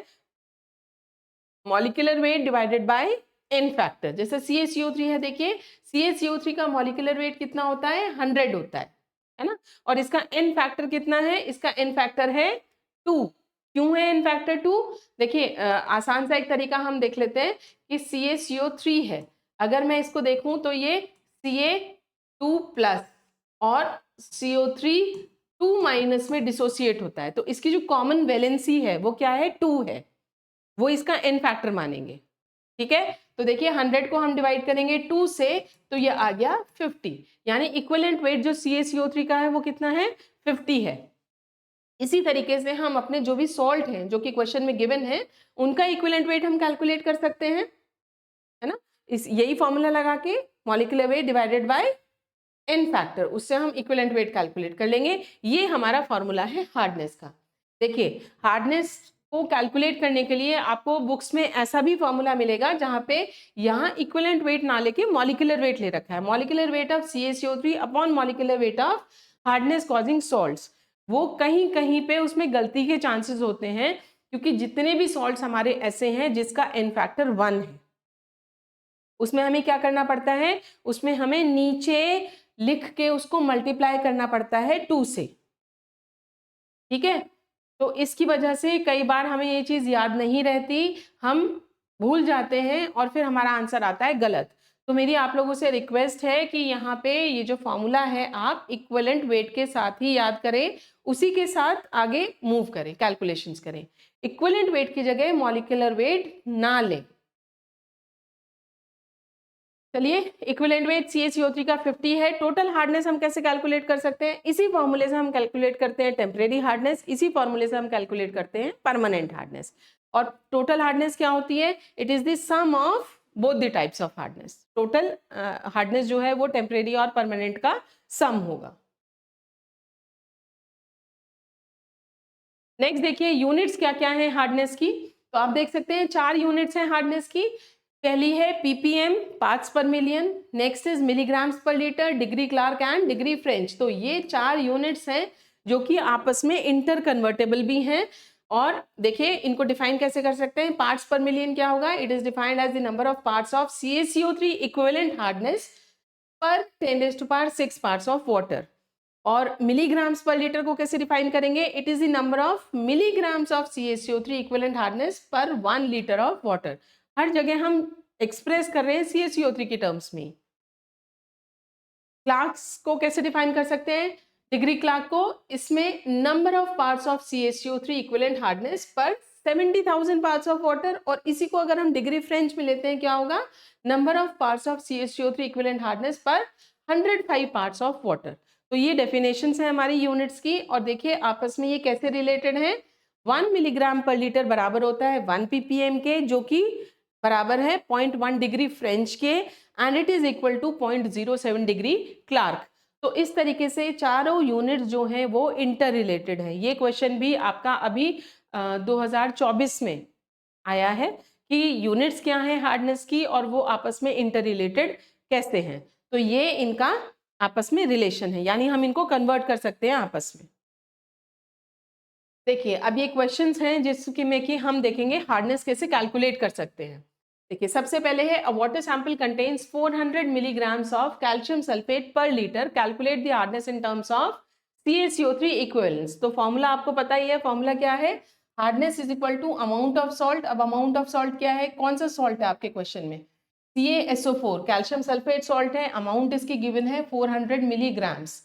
molecular weight divided by n factor. जैसे CaCO3 है, देखिए CaCO3 का मॉलिक्यूलर वेट कितना होता है, 100 होता है ना, और इसका एन फैक्टर कितना है, इसका एन फैक्टर है 2। क्यों है एन फैक्टर 2, देखिए आसान सा एक तरीका हम देख लेते हैं कि CaCO3 है, अगर मैं इसको देखूं तो ये Ca2 प्लस और CO3 2 माइनस में डिसोसिएट होता है, तो इसकी जो कॉमन वैलेंसी है वो क्या है, 2 है, वो इसका एन फैक्टर मानेंगे, ठीक है। तो देखिए 100 को हम डिवाइड करेंगे 2 से, तो ये आ गया 50, यानी इक्विवेलेंट वेट जो CaCO3 का है वो कितना है, 50 है। इसी तरीके से हम अपने जो भी सॉल्ट हैं जो कि क्वेश्चन में गिवन है उनका इक्विवेलेंट वेट हम कैलकुलेट कर सकते हैं, है ना। इस यही फॉर्मूला लगा के molecular weight divided by n factor, उससे हम इक्विवेलेंट वेट कैलकुलेट कर लेंगे। ये हमारा फॉर्मूला है हार्डनेस का। देखिए हार्डनेस को कैलकुलेट करने के लिए आपको बुक्स में ऐसा भी फॉर्मूला मिलेगा जहां पे यहाँ इक्विवेलेंट वेट ना लेके मॉलिक्यूलर वेट ले रखा है, molecular weight of CaCO3 upon molecular weight of hardness causing salts. वो कहीं कहीं पे उसमें गलती के चांसेस होते हैं, क्योंकि जितने भी सॉल्ट्स हमारे ऐसे हैं जिसका एन फैक्टर 1 है, उसमें हमें क्या करना पड़ता है, उसमें हमें नीचे लिख के उसको मल्टीप्लाई करना पड़ता है 2 से, ठीक है। तो इसकी वजह से कई बार हमें ये चीज़ याद नहीं रहती, हम भूल जाते हैं और फिर हमारा आंसर आता है गलत। तो मेरी आप लोगों से रिक्वेस्ट है कि यहाँ पे ये जो फॉर्मूला है आप इक्विवेलेंट वेट के साथ ही याद करें, उसी के साथ आगे मूव करें, कैलकुलेशंस करें। इक्विवेलेंट वेट की जगह मॉलिक्यूलर वेट ना लें। चलिए, इक्विवेलेंट वेट CaCO3 का 50 है। टोटल हार्डनेस हम कैसे कैलकुलेट कर सकते हैं? इसी फॉर्मूले से हम कैलकुलेट करते हैं टेम्परेरी हार्डनेस, इसी फॉर्मूले से हम कैलकुलेट करते हैं परमानेंट हार्डनेस। और टोटल हार्डनेस क्या होती है? It is the sum of both the types of hardness. Total hardness जो है वो टेम्परेरी और परमानेंट का सम होगा। नेक्स्ट देखिए यूनिट्स क्या क्या है हार्डनेस की। तो आप देख सकते हैं 4 यूनिट्स हैं हार्डनेस की। पहली है ppm parts per million, next is milligrams per litre, degree Clark and degree French. तो ये 4 यूनिट्स हैं जो कि आपस में इंटर कन्वर्टेबल भी हैं। और देखिए इनको डिफाइन कैसे कर सकते हैं। पार्ट्स पर मिलियन क्या होगा? It is defined as the number of parts of CaCO3 equivalent hardness per 10⁻⁶ parts of water. और मिलीग्राम्स पर लीटर को कैसे डिफाइन करेंगे? It is the number of milligrams of CaCO3 equivalent hardness per 1 litre of water. हर जगह हम express कर रहे हैं CaCO3 के टर्म्स में। क्लार्क्स को कैसे डिफाइन कर सकते हैं? डिग्री क्लार्क को, इसमें number of parts of CaCO3 equivalent hardness पर 70,000 पार्ट्स ऑफ वाटर। और इसी को अगर हम डिग्री फ्रेंच में लेते हैं क्या होगा? Number of parts of CaCO3 equivalent hardness पर 105 पार्ट्स ऑफ वाटर। तो ये डेफिनेशंस है हमारी यूनिट्स की। और देखिए आपस में ये कैसे रिलेटेड है। 1 मिलीग्राम पर लीटर बराबर होता है 1 ppm के, जो कि बराबर है 0.1 डिग्री फ्रेंच के, and it is equal to 0.07 degree Clark. तो इस तरीके से चारों यूनिट्स जो हैं वो इंटर रिलेटेड है। ये क्वेश्चन भी आपका अभी 2024 में आया है कि यूनिट्स क्या है हार्डनेस की और वो आपस में इंटर रिलेटेड कैसे हैं। तो ये इनका आपस में रिलेशन है, यानी हम इनको कन्वर्ट कर सकते हैं आपस में। देखिए अब ये क्वेश्चंस हैं जिसके में कि हम देखेंगे हार्डनेस कैसे कैलकुलेट कर सकते हैं। देखिए सबसे पहले है a water sample contains 400 milligrams of calcium sulphate per litre, calculate the hardness in terms of CaCO3 equivalents. तो फॉर्मूला आपको पता ही है, फॉर्मूला क्या है? Hardness is equal to amount of salt. अब अमाउंट ऑफ सॉल्ट क्या है? कौन सा सॉल्ट है आपके क्वेश्चन में? CaSO4 कैल्शियम सल्फेट सॉल्ट है। अमाउंट इसकी गिवन है 400 milligrams,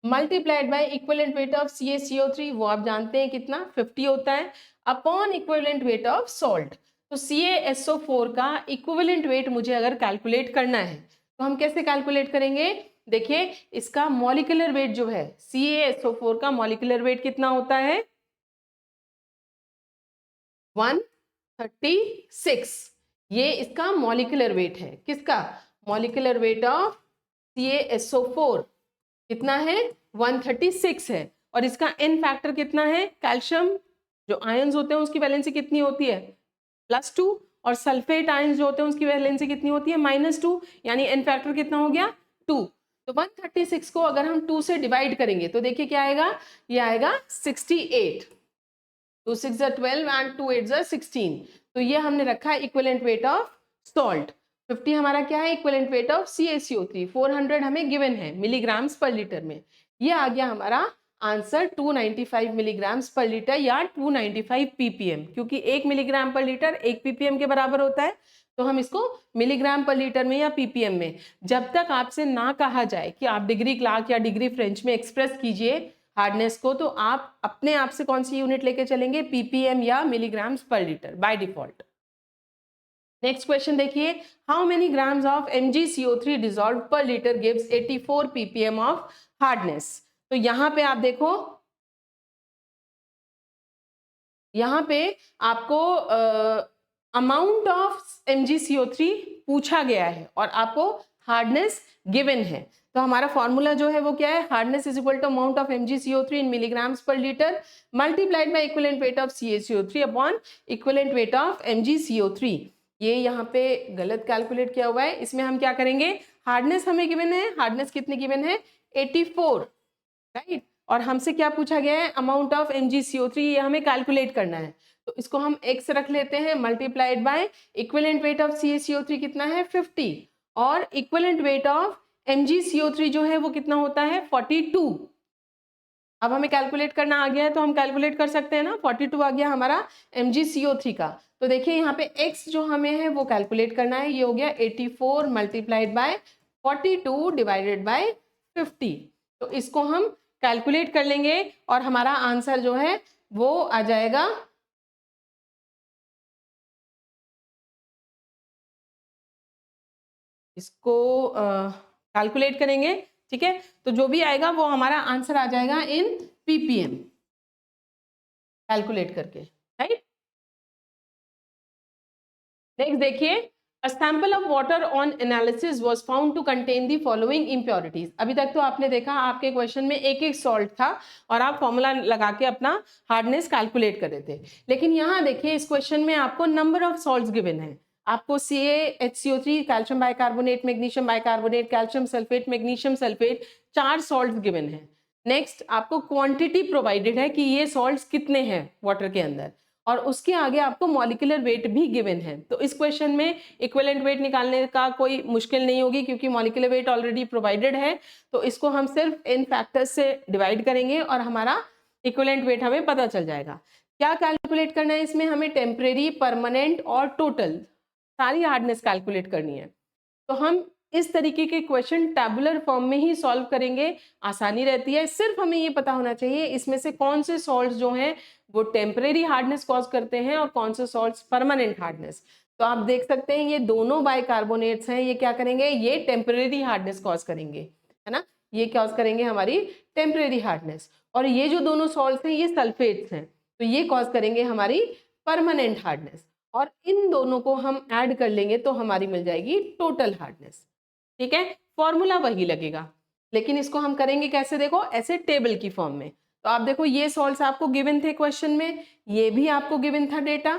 multiplied by equivalent weight of CaCO3, वो आप जानते हैं कितना 50 होता है, upon equivalent weight of salt. तो CaSO4 का इक्विवेलेंट वेट मुझे अगर कैलकुलेट करना है तो हम कैसे कैलकुलेट करेंगे? देखिए इसका मॉलिक्यूलर वेट जो है, CaSO4 का मॉलिक्यूलर वेट कितना होता है? 136। ये इसका मॉलिक्यूलर वेट है। किसका? मॉलिक्यूलर वेट ऑफ CaSO4 कितना है? 136 है। और इसका n फैक्टर कितना है? कैल्शियम जो आयंस होते हैं उसकी वैलेंसी कितनी होती है? +2। और सल्फेट आयंस जो होते हैं उसकी वैलेंसी कितनी होती है? -2। यानी n फैक्टर कितना हो गया? 2। तो 136 को अगर हम 2 से डिवाइड करेंगे तो देखिए क्या आएगा? ये आएगा 68। 2 6 12 एंड 2 8 16। तो ये हमने रखा है इक्विवेलेंट वेट ऑफ सॉल्ट। 50 हमारा क्या है? Equivalent weight of CaCO3। 400 हमें गिवन है मिलीग्राम्स पर लीटर में। ये आ गया हमारा आंसर 295 मिलीग्राम्स पर लीटर या 295 ppm, क्योंकि 1 मिलीग्राम पर लीटर 1 ppm के बराबर होता है। तो हम इसको मिलीग्राम पर लीटर में या ppm में, जब तक आपसे ना कहा जाए कि आप डिग्री क्लार्क या डिग्री फ्रेंच में एक्सप्रेस कीजिए हार्डनेस को, तो आप अपने आप से कौन सी यूनिट लेके चलेंगे? ppm या milligrams per litre by default. Next question देखिए, how many grams of MgCO3 dissolved per litre gives 84 ppm of hardness. तो यहाँ पे आप देखो, यहाँ पे आपको अमाउंट ऑफ MgCO3 पूछा गया है और आपको हार्डनेस गिवन है। तो हमारा फॉर्मूला जो है वो क्या है? Hardness is equal to amount of MgCO3 in milligrams per litre multiplied by equivalent weight of CaCO3 upon equivalent weight of MgCO3। ये यहाँ पे गलत कैलकुलेट किया हुआ है। इसमें हम क्या करेंगे? हार्डनेस हमें गिवन है, हार्डनेस कितनी गिवन है? 84, राइट। और हमसे क्या पूछा गया है? अमाउंट ऑफ MgCO3, ये हमें कैलकुलेट करना है। तो इसको हम x रख लेते हैं multiplied by equivalent weight of CaCO3 कितना है? 50। और इक्विवेलेंट वेट ऑफ MgCO3 जो है वो कितना होता है? 42। अब हमें कैलकुलेट करना आ गया है तो हम कैलकुलेट कर सकते हैं ना। 42 आ गया हमारा MgCO3 का। तो देखिए यहाँ पे x जो हमें है वो कैलकुलेट करना है, ये हो गया 84 मल्टीप्लाइड बाय 42 डिवाइडेड बाय 50। तो इसको हम कैलकुलेट कर लेंगे और हमारा आंसर जो है वो आ जाएगा इसको कैलकुलेट करेंगे, ठीक है। तो जो भी आएगा वो हमारा आंसर आ जाएगा इन ppm कैलकुलेट करके, राइट। नेक्स्ट देखिए, a sample of water on analysis was found to contain the following impurities. अभी तक तो आपने देखा आपके क्वेश्चन में एक एक सॉल्ट था और आप फॉर्मूला लगा के अपना हार्डनेस कैलकुलेट कर रहे थे, लेकिन यहाँ देखिए इस क्वेश्चन में आपको नंबर ऑफ सॉल्ट्स गिवन है। आपको CaHCO3 calcium bicarbonate, magnesium bicarbonate, calcium sulphate, magnesium sulphate, 4 salts given है। नेक्स्ट आपको क्वांटिटी प्रोवाइडेड है कि ये सॉल्ट्स कितने हैं वाटर के अंदर, और उसके आगे आपको मॉलिक्यूलर वेट भी गिवन है। तो इस क्वेश्चन में इक्विवेलेंट वेट निकालने का कोई मुश्किल नहीं होगी क्योंकि मॉलिक्यूलर वेट ऑलरेडी प्रोवाइडेड है। तो इसको हम सिर्फ इन फैक्टर्स से डिवाइड करेंगे और हमारा इक्विवेलेंट वेट हमें पता चल जाएगा। क्या कैलकुलेट करना है इसमें, हमें टेम्परेरी, परमानेंट और टोटल सारी हार्डनेस कैलकुलेट करनी है। तो हम इस तरीके के क्वेश्चन टैबुलर फॉर्म में ही सॉल्व करेंगे, आसानी रहती है। सिर्फ हमें ये पता होना चाहिए इसमें से कौन से सॉल्ट्स जो हैं वो टेम्परेरी हार्डनेस कॉज करते हैं और कौन से सॉल्ट्स परमानेंट हार्डनेस। तो आप देख सकते हैं ये दोनों बाइकार्बोनेट्स हैं, ये क्या करेंगे, ये टेम्परेरी हार्डनेस कॉज करेंगे, है ना, ये कॉज करेंगे हमारी टेम्परेरी हार्डनेस। और ये जो दोनों सॉल्ट्स हैं ये सल्फेट्स हैं, तो ये कॉज करेंगे हमारी परमानेंट हार्डनेस। और इन दोनों को हम ऐड कर लेंगे तो हमारी मिल जाएगी टोटल हार्डनेस, ठीक है। फॉर्मूला वही लगेगा, लेकिन इसको हम करेंगे कैसे, देखो ऐसे टेबल की फॉर्म में। तो आप देखो ये सॉल्ट्स आपको गिवन थे क्वेश्चन में, ये भी आपको गिवन था डेटा,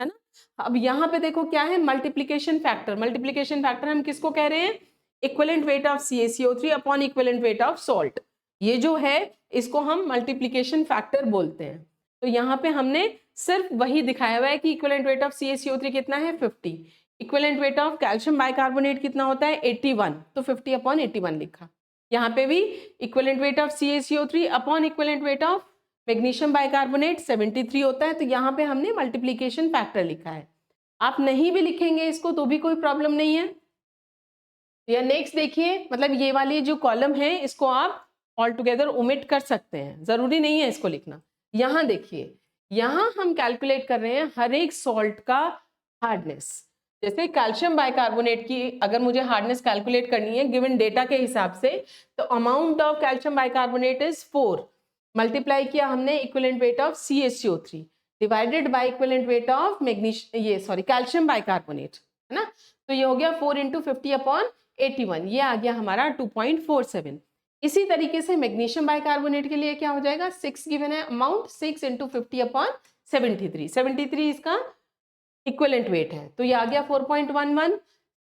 है ना। अब यहाँ पे देखो क्या है, मल्टीप्लीकेशन फैक्टर। मल्टीप्लीकेशन फैक्टर हम किसको कह रहे हैं, equivalent weight of CaCO3 upon equivalent weight of salt. ये जो है इसको हम मल्टीप्लीकेशन फैक्टर बोलते हैं। तो यहाँ पे हमने सिर्फ वही दिखाया हुआ है कि इक्विवेलेंट वेट ऑफ CaCO3 कितना है 50, equivalent weight of calcium bicarbonate कितना होता है 81, तो 50 अपॉन 81 लिखा। यहाँ पे भी equivalent weight of CaCO3 upon equivalent weight of magnesium bicarbonate 73 होता है, तो यहाँ पे हमने मल्टीप्लीकेशन फैक्टर लिखा है। आप नहीं भी लिखेंगे इसको तो भी कोई प्रॉब्लम नहीं है। या नेक्स्ट देखिए, मतलब ये वाली जो कॉलम है इसको आप ऑल टुगेदर ओमिट कर सकते हैं, जरूरी नहीं है इसको लिखना। यहाँ देखिए, यहाँ हम कैलकुलेट कर रहे हैं हर एक सॉल्ट का हार्डनेस। जैसे कैल्शियम बाइकार्बोनेट की अगर मुझे हार्डनेस कैलकुलेट करनी है गिवन डेटा के हिसाब से, तो amount of calcium bicarbonate is 4, multiply किया हमने equivalent weight of CaCO3 divided by equivalent weight of calcium bicarbonate, है ना। तो ये हो गया 4 इंटू 50 अपॉन 81, ये आ गया हमारा 2.47। इसी तरीके से मैग्नीशियम बाइकार्बोनेट के लिए क्या हो जाएगा, 6 गिवन है अमाउंट, 6 इंटू 50 अपॉन 73 इसका इक्विवेलेंट वेट है, तो ये आ गया 4.11।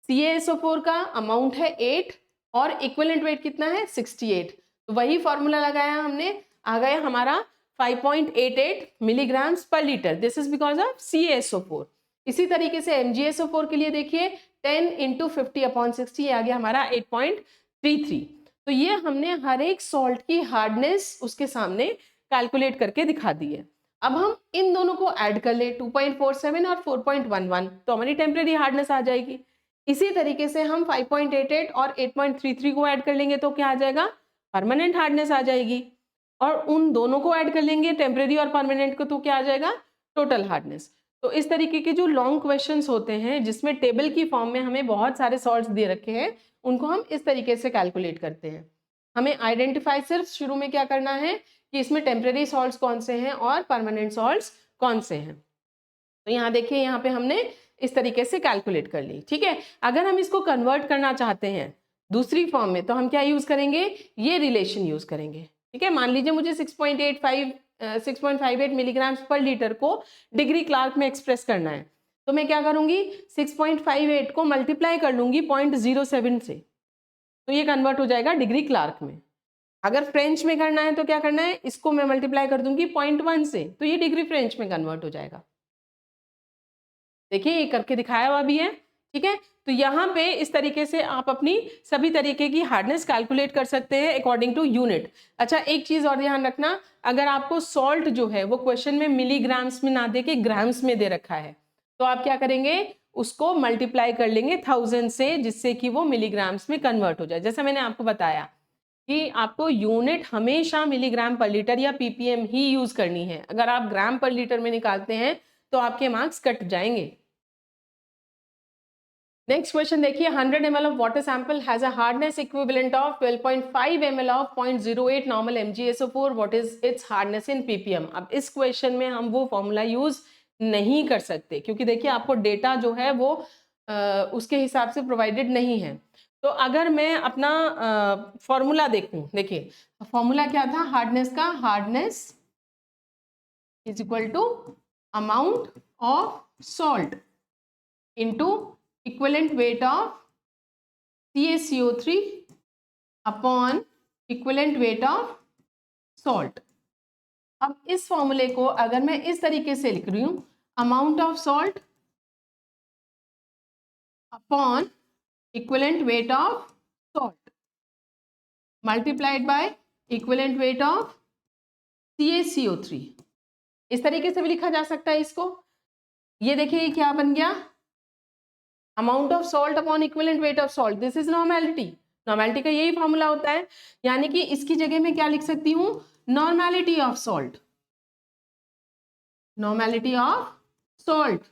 CaSO4 का अमाउंट है 8 और इक्विवेलेंट वेट कितना है 68, तो वही फॉर्मूला लगाया हमने, आ गया हमारा 5.88 milligrams per litre. This is because of CaSO4। इसी तरीके से MgSO4 के लिए देखिए 10 इंटू 50 अपॉन 60, ये आ गया हमारा 8.33। तो ये हमने हर एक सॉल्ट की हार्डनेस उसके सामने कैलकुलेट करके दिखा दी है। अब हम इन दोनों को ऐड कर ले 2.47 और 4.11, तो हमारी टेम्परेरी हार्डनेस आ जाएगी। इसी तरीके से हम 5.88 और 8.33 को ऐड कर लेंगे तो क्या आ जाएगा, परमानेंट हार्डनेस आ जाएगी। और उन दोनों को ऐड कर लेंगे टेम्परेरी और परमानेंट को, तो क्या आ जाएगा, टोटल हार्डनेस। तो इस तरीके के जो लॉन्ग क्वेश्चंस होते हैं जिसमें टेबल की फॉर्म में हमें बहुत सारे सॉल्ट्स दे रखे हैं, उनको हम इस तरीके से कैलकुलेट करते हैं। हमें आइडेंटिफाई सिर्फ शुरू में क्या करना है कि इसमें टेम्परेरी सॉल्ट्स कौन से हैं और परमानेंट सॉल्ट्स कौन से हैं। तो यहाँ देखिए, यहाँ पे हमने इस तरीके से कैलकुलेट कर ली, ठीक है। अगर हम इसको कन्वर्ट करना चाहते हैं दूसरी फॉर्म में तो हम क्या यूज करेंगे, ये रिलेशन यूज करेंगे, ठीक है। मान लीजिए मुझे 6.58 मिलीग्राम पर लीटर को डिग्री क्लार्क में एक्सप्रेस करना है, तो मैं क्या करूंगी, 6.58 को मल्टीप्लाई कर लूंगी 0.07 से, तो ये कन्वर्ट हो जाएगा डिग्री क्लार्क में। अगर फ्रेंच में करना है तो क्या करना है, इसको मैं मल्टीप्लाई कर दूंगी 0.1 से, तो ये डिग्री फ्रेंच में कन्वर्ट हो जाएगा। देखिए ये करके दिखाया हुआ भी है, ठीक है। तो यहाँ पे इस तरीके से आप अपनी सभी तरीके की हार्डनेस कैलकुलेट कर सकते हैं अकॉर्डिंग टू यूनिट। अच्छा, एक चीज और ध्यान रखना, अगर आपको सॉल्ट जो है वो क्वेश्चन में मिलीग्राम्स में ना दे के ग्राम्स में दे रखा है, तो आप क्या करेंगे, उसको मल्टीप्लाई कर लेंगे 1000 से, जिससे कि वो मिलीग्राम्स में कन्वर्ट हो जाए। जैसा मैंने आपको बताया कि आपको यूनिट हमेशा मिलीग्राम पर लीटर या पीपीएम ही यूज करनी है। अगर आप ग्राम पर लीटर में निकालते हैं तो आपके मार्क्स कट जाएंगे। नेक्स्ट क्वेश्चन देखिए, 100 ml of water sample has a hardness equivalent of 12.5 ml of 0.08 normal MgSO4. What is its hardness in ppm? अब इस क्वेश्चन में हम वो फॉर्मूला यूज नहीं कर सकते, क्योंकि देखिए आपको डेटा जो है वो उसके हिसाब से प्रोवाइडेड नहीं है। तो अगर मैं अपना फॉर्मूला देखूं, देखिए फॉर्मूला क्या था हार्डनेस का, hardness is equal to amount of salt into equivalent weight of CaCO3 upon equivalent weight of salt। अब इस फॉर्मूले को अगर मैं इस तरीके से लिख रही हूं, amount of salt upon equivalent weight of salt multiplied by equivalent weight of CaCO3, इस तरीके से भी लिखा जा सकता है इसको। ये देखिए क्या बन गया, amount of salt upon equivalent weight of salt, this is normality. Normality का यही फॉर्मूला होता है, यानी कि इसकी जगह में क्या लिख सकती हूं, normality of salt, normality of salt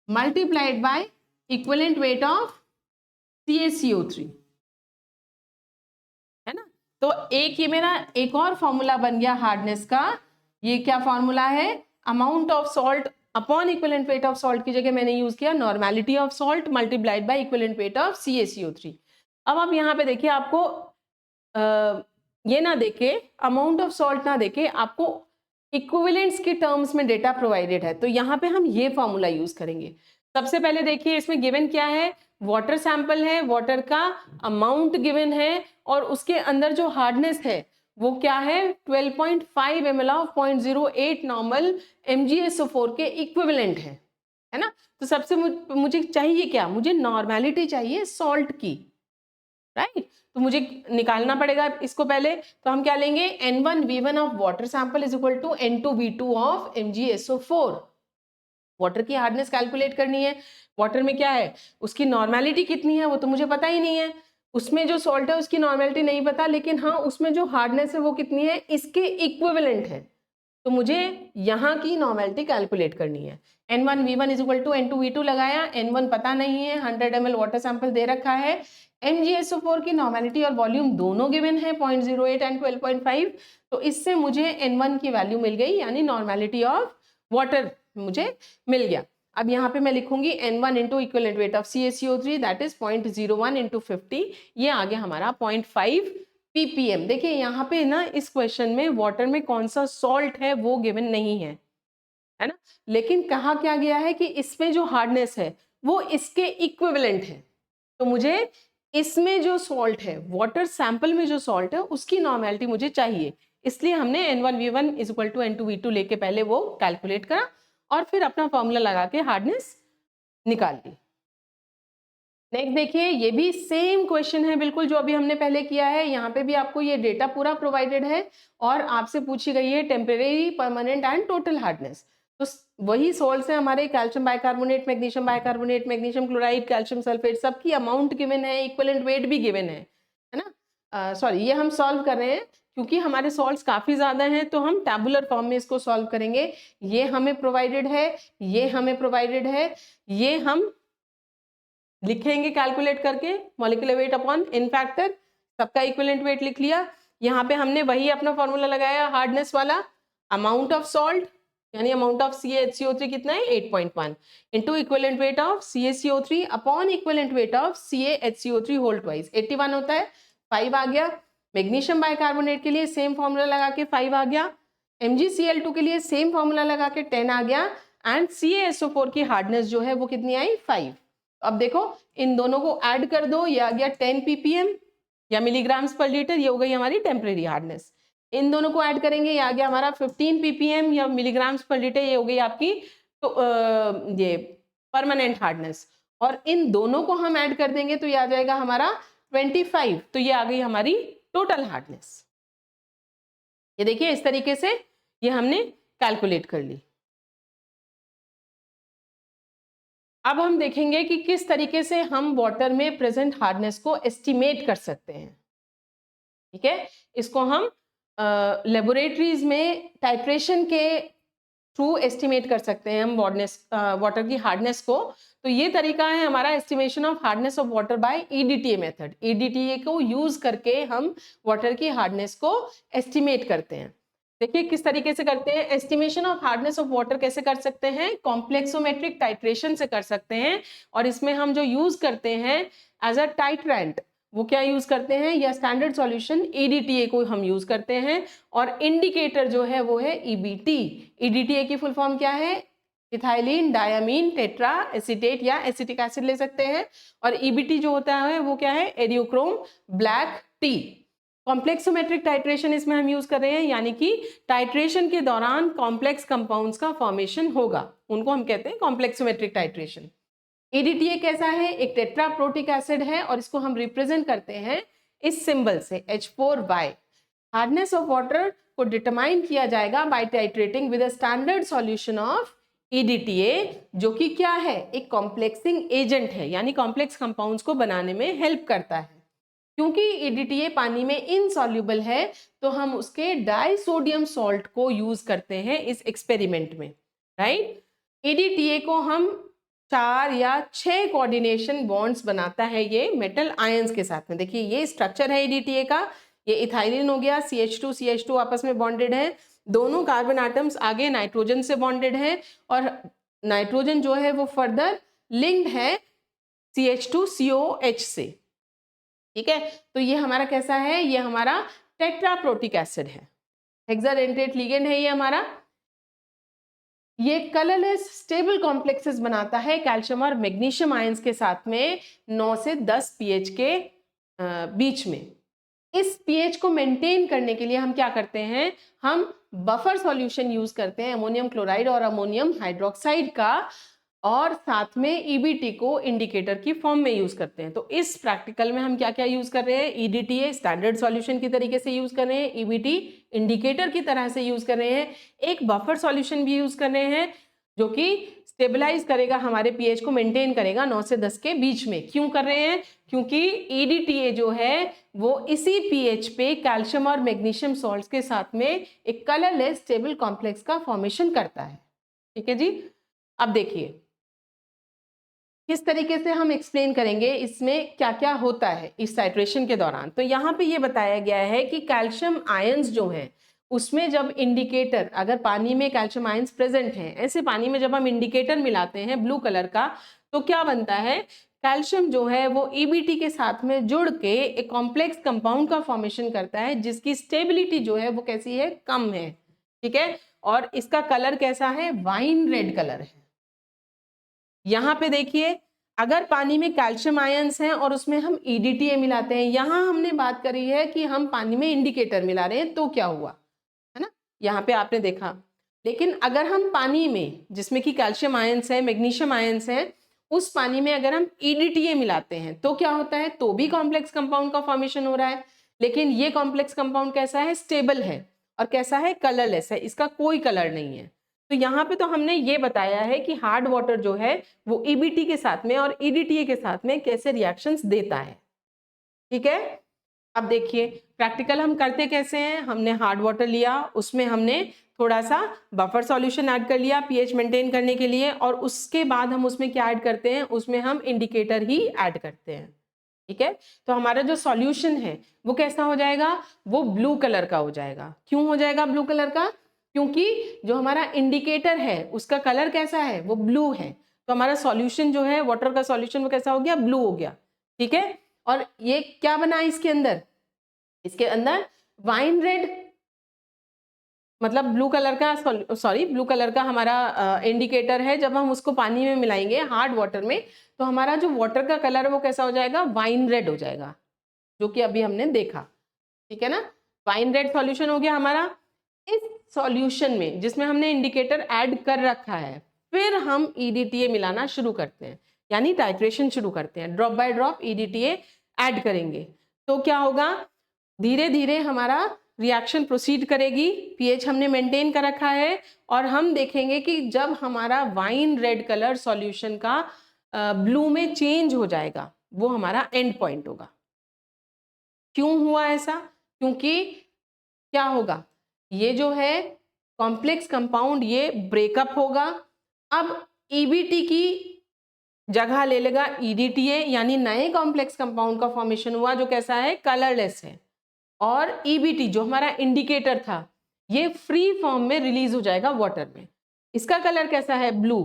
multiplied by equivalent weight of CaCO3, है ना। तो एक ये मेरा एक और फॉर्मूला बन गया हार्डनेस का। ये क्या फॉर्मूला है, amount of salt upon equivalent weight of salt की जगह मैंने यूज किया normality of salt multiplied by equivalent weight of CaCO3। अब आप यहाँ पे देखिए, आपको ये ना देखे, अमाउंट ऑफ सॉल्ट ना देखे, आपको इक्विवेलेंट्स के टर्म्स में डेटा प्रोवाइडेड है, तो यहाँ पे हम ये फॉर्मूला यूज करेंगे। सबसे पहले देखिए इसमें गिवन क्या है, वाटर सैंपल है, वाटर का अमाउंट गिवन है, और उसके अंदर जो हार्डनेस है वो क्या है, 12.5 ml ऑफ 0.08 नॉर्मल MgSO4 के इक्विवेलेंट है ना। तो सबसे मुझे चाहिए क्या, मुझे नॉर्मेलिटी चाहिए सॉल्ट की, राइट। तो मुझे निकालना पड़ेगा इसको पहले, तो हम क्या लेंगे, N1V1 of water sample is equal to N2V2 of MgSO4। Water की हार्डनेस कैलकुलेट करनी है, वाटर में क्या है, उसकी नॉर्मेलिटी कितनी है वो तो मुझे पता ही नहीं है, उसमें जो सॉल्ट है उसकी नॉर्मेलिटी नहीं पता, लेकिन हाँ उसमें जो हार्डनेस है वो कितनी है, इसके इक्विवेलेंट है। तो मुझे यहाँ की नॉर्मेलिटी कैलकुलेट करनी है। N1V1 is equal to N2V2 लगाया, N1 पता नहीं है, 100 ml वाटर सैंपल दे रखा है, MgSO4 की नॉर्मेलिटी और वॉल्यूम दोनों गिवन है 0.08 एंड 12.5, तो इससे मुझे N1 की वैल्यू मिल गई, यानी नॉर्मेलिटी ऑफ वाटर मुझे मिल गया। अब यहाँ पे मैं लिखूंगी N1 into equivalent weight of CaCO3 that is 0.01 into 50, ये आ गया हमारा 0.5 ppm। देखिए यहाँ पे ना इस क्वेश्चन में वाटर में कौन सा सॉल्ट है वो गिवन नहीं है ना, लेकिन कहा क्या गया है कि इसमें जो हार्डनेस है वो इसके इक्विवेलेंट है। तो मुझे इसमें जो सॉल्ट है, वाटर सैंपल में जो सॉल्ट है उसकी नॉर्मेलिटी मुझे चाहिए, इसलिए हमने N1V1 is equal to N2V2 लेके पहले वो कैलकुलेट करा और फिर अपना फॉर्मूला लगा के हार्डनेस निकाल ली। नेक्स्ट देखिए, ये भी सेम क्वेश्चन है बिल्कुल जो अभी हमने पहले किया है, यहाँ पे भी आपको ये डेटा पूरा प्रोवाइडेड है और आपसे पूछी गई है temporary, permanent and total hardness. तो वही सॉल्ट्स हैं हमारे, calcium bicarbonate, magnesium chloride, calcium sulphate, सबकी अमाउंट गिवन है, इक्विवेलेंट वेट भी गिवन है ना। सॉरी, ये हम सॉल्व कर रहे हैं क्योंकि हमारे सॉल्ट्स काफी ज्यादा हैं, तो हम टैबुलर फॉर्म में इसको सॉल्व करेंगे। ये हमें प्रोवाइडेड है, ये हमें प्रोवाइडेड है, ये हम लिखेंगे कैलकुलेट करके, मॉलिक्यूलर वेट अपॉन इन फैक्टर, सबका इक्विवेलेंट वेट लिख लिया। यहाँ पे हमने वही अपना फॉर्मूला लगाया हार्डनेस वाला, अमाउंट ऑफ सॉल्ट यानी अमाउंट ऑफ CaCO3 कितना है 8.1 into equivalent weight of CaCO3 upon equivalent weight of CaHCO3 whole twice, 81 होता है, 5 आ गया। मैग्नीशियम बाइकार्बोनेट के लिए सेम फॉर्मूला लगा के 5 आ गया, MgCl2 के लिए सेम फॉर्मूला लगा के 10 आ गया, एंड CaSO4 की हार्डनेस जो है वो कितनी आई 5। अब देखो इन दोनों को ऐड कर दो, ये आ गया 10 ppm या मिलीग्राम्स पर लीटर, ये हो गई हमारी टेम्परेरी हार्डनेस। इन दोनों को ऐड करेंगे, ये आ गया हमारा 15 ppm या मिलीग्राम्स पर लीटर, ये हो गई आपकी तो ये परमानेंट हार्डनेस। और इन दोनों को हम ऐड कर देंगे तो ये आ जाएगा हमारा 25। तो ये आ गई हमारी टोटल हार्डनेस। ये देखिए इस तरीके से ये हमने कैलकुलेट कर ली। अब हम देखेंगे कि किस तरीके से हम वाटर में प्रेजेंट हार्डनेस को एस्टिमेट कर सकते हैं। ठीक है, इसको हम लेबोरेटरीज में टाइट्रेशन के थ्रू एस्टिमेट कर सकते हैं हम वाटर की हार्डनेस को। तो ये तरीका है हमारा estimation of hardness of water bye EDTA method. EDTA को यूज करके हम वाटर की हार्डनेस को एस्टिमेट करते हैं। देखिए किस तरीके से करते हैं। Estimation of hardness of water कैसे कर सकते हैं, कॉम्प्लेक्सोमेट्रिक टाइट्रेशन से कर सकते हैं। और इसमें हम जो यूज करते हैं एज अ टाइट्रेंट, वो क्या यूज करते हैं, या स्टैंडर्ड सॉल्यूशन ईडीटीए को हम यूज करते हैं। और इंडिकेटर जो है वो है ईबीटी। ईडीटीए की फुल फॉर्म क्या है, इथाइलिन डायमीन टेट्रा एसीटेट या एसिटिक एसिड ले सकते हैं। और ईबीटी जो होता है वो क्या है, एडियोक्रोम ब्लैक टी। कॉम्प्लेक्सोमेट्रिक टाइट्रेशन इसमें हम यूज कर रहे हैं, यानी कि टाइट्रेशन के दौरान कॉम्प्लेक्स कंपाउंड्स का फॉर्मेशन होगा, उनको हम कहते हैं कॉम्प्लेक्सोमेट्रिक टाइट्रेशन। ईडीटीए कैसा है, एक टेट्राप्रोटिक एसिड है और इसको हम रिप्रेजेंट करते हैं इस सिंबल से H4Y। हार्डनेस ऑफ वाटर को डिटरमाइन किया जाएगा by titrating with a standard solution of EDTA, जो कि क्या है, एक कॉम्प्लेक्सिंग एजेंट है, यानी कॉम्प्लेक्स कंपाउंड्स को बनाने में हेल्प करता है। क्योंकि ईडीटीए पानी में इनसॉल्युबल है तो हम उसके डाइसोडियम सॉल्ट को यूज करते हैं इस एक्सपेरिमेंट में, राइट। ईडीटीए को हम 4 या 6 कोऑर्डिनेशन बॉन्ड्स बनाता है ये मेटल आयंस के साथ में। देखिए ये स्ट्रक्चर है ईडीटीए का, ये इथाइलिन हो गया, CH2 आपस में बॉन्डेड है, दोनों कार्बन एटम्स आगे नाइट्रोजन से बॉन्डेड है और नाइट्रोजन जो है वो फर्दर लिंक्ड है CH2COH से। ठीक है, तो ये हमारा कैसा है, ये हमारा टेट्राप्रोटिक एसिड है, हेक्साडेंटेट लिगेंड है ये हमारा। ये कलरलेस स्टेबल कॉम्प्लेक्सेस बनाता है कैल्शियम और मैग्नीशियम आयंस के साथ में 9 से 10 पीएच के बीच में। इस पीएच को मेंटेन करने के लिए हम क्या करते हैं, हम बफर सॉल्यूशन यूज करते हैं अमोनियम क्लोराइड और अमोनियम हाइड्रोक्साइड का, और साथ में ईबीटी को इंडिकेटर की फॉर्म में यूज करते हैं। तो इस प्रैक्टिकल में हम क्या क्या यूज कर रहे हैं, ईडीटीए स्टैंडर्ड सॉल्यूशन की तरीके से यूज कर रहे हैं, ईबीटी इंडिकेटर की तरह से यूज कर रहे हैं, एक बफर सॉल्यूशन भी यूज कर रहे हैं जो कि स्टेबलाइज करेगा, हमारे पीएच को मेंटेन करेगा 9 से 10 के बीच में। क्यों कर रहे हैं, क्योंकि ईडीटीए जो है वो इसी पीएच पे कैल्शियम और मैग्नीशियम सॉल्ट्स के साथ में एक कलरलेस स्टेबल कॉम्प्लेक्स का फॉर्मेशन करता है। ठीक है जी, अब देखिए किस तरीके से हम एक्सप्लेन करेंगे इसमें क्या क्या होता है इस टाइट्रेशन के दौरान। तो यहाँ पे ये बताया गया है कि कैल्शियम आयंस जो हैं उसमें जब इंडिकेटर, अगर पानी में कैल्शियम आयंस प्रेजेंट हैं, ऐसे पानी में जब हम इंडिकेटर मिलाते हैं ब्लू कलर का, तो क्या बनता है, कैल्शियम जो है वो ईबीटी के साथ में जुड़ के एक कॉम्प्लेक्स कंपाउंड का फॉर्मेशन करता है जिसकी स्टेबिलिटी जो है वो कैसी है, कम है। ठीक है, और इसका कलर कैसा है, वाइन रेड कलर है। यहाँ पे देखिए अगर पानी में कैल्शियम आयंस हैं और उसमें हम ईडीटीए मिलाते हैं, यहाँ हमने बात करी है कि हम पानी में इंडिकेटर मिला रहे हैं तो क्या हुआ, है ना, यहाँ पे आपने देखा। लेकिन अगर हम पानी में जिसमें कि कैल्शियम आयंस है, मैग्नीशियम आयंस है, उस पानी में अगर हम ईडीटीए मिलाते हैं तो क्या होता है, तो भी कॉम्प्लेक्स कंपाउंड का फॉर्मेशन हो रहा है। लेकिन ये कॉम्प्लेक्स कंपाउंड कैसा है, स्टेबल है, और कैसा है, कलरलेस है, इसका कोई कलर नहीं है। तो यहाँ पे तो हमने ये बताया है कि हार्ड वाटर जो है वो ईबीटी के साथ में और ईडीटीए के साथ में कैसे रिएक्शंस देता है। ठीक है, अब देखिए प्रैक्टिकल हम करते कैसे हैं। हमने हार्ड वाटर लिया, उसमें हमने थोड़ा सा बफर सॉल्यूशन ऐड कर लिया पीएच मेंटेन करने के लिए, और उसके बाद हम उसमें क्या ऐड करते हैं, उसमें हम इंडिकेटर ही ऐड करते हैं। ठीक है, तो हमारा जो सॉल्यूशन है वो कैसा हो जाएगा, वो ब्लू कलर का हो जाएगा। क्यों हो जाएगा ब्लू कलर का, क्योंकि जो हमारा इंडिकेटर है उसका कलर कैसा है, वो ब्लू है। तो हमारा सॉल्यूशन जो है वाटर का सॉल्यूशन वो कैसा हो गया, ब्लू हो गया। ठीक है, और ये क्या बना इसके अंदर, इसके अंदर वाइन रेड, मतलब ब्लू कलर का, सॉरी ब्लू कलर का हमारा इंडिकेटर है। जब हम उसको पानी में मिलाएंगे हार्ड वाटर में, तो हमारा जो वाटर का कलर है वो कैसा हो जाएगा, वाइन रेड हो जाएगा, जो कि अभी हमने देखा। ठीक है ना, वाइन रेड सॉल्यूशन हो गया हमारा। इस सॉल्यूशन में जिसमें हमने इंडिकेटर ऐड कर रखा है, फिर हम ईडीटीए मिलाना शुरू करते हैं। यानी टाइट्रेशन शुरू करते हैं, drop by drop EDTA add करेंगे। तो क्या होगा, धीरे धीरे हमारा रिएक्शन प्रोसीड करेगी, पीएच हमने मेंटेन कर रखा है, और हम देखेंगे कि जब हमारा वाइन रेड कलर सॉल्यूशन का ब्लू में चेंज हो जाएगा, वो हमारा एंड पॉइंट होगा। क्यों हुआ ऐसा? क्योंकि क्या होगा, ये जो है कॉम्प्लेक्स कंपाउंड ये ब्रेकअप होगा, अब EBT की जगह ले लेगा EDTA, यानी नए कॉम्प्लेक्स कंपाउंड का फॉर्मेशन हुआ जो कैसा है, कलरलेस है, और EBT जो हमारा इंडिकेटर था ये फ्री फॉर्म में रिलीज हो जाएगा वाटर में। इसका कलर कैसा है, ब्लू,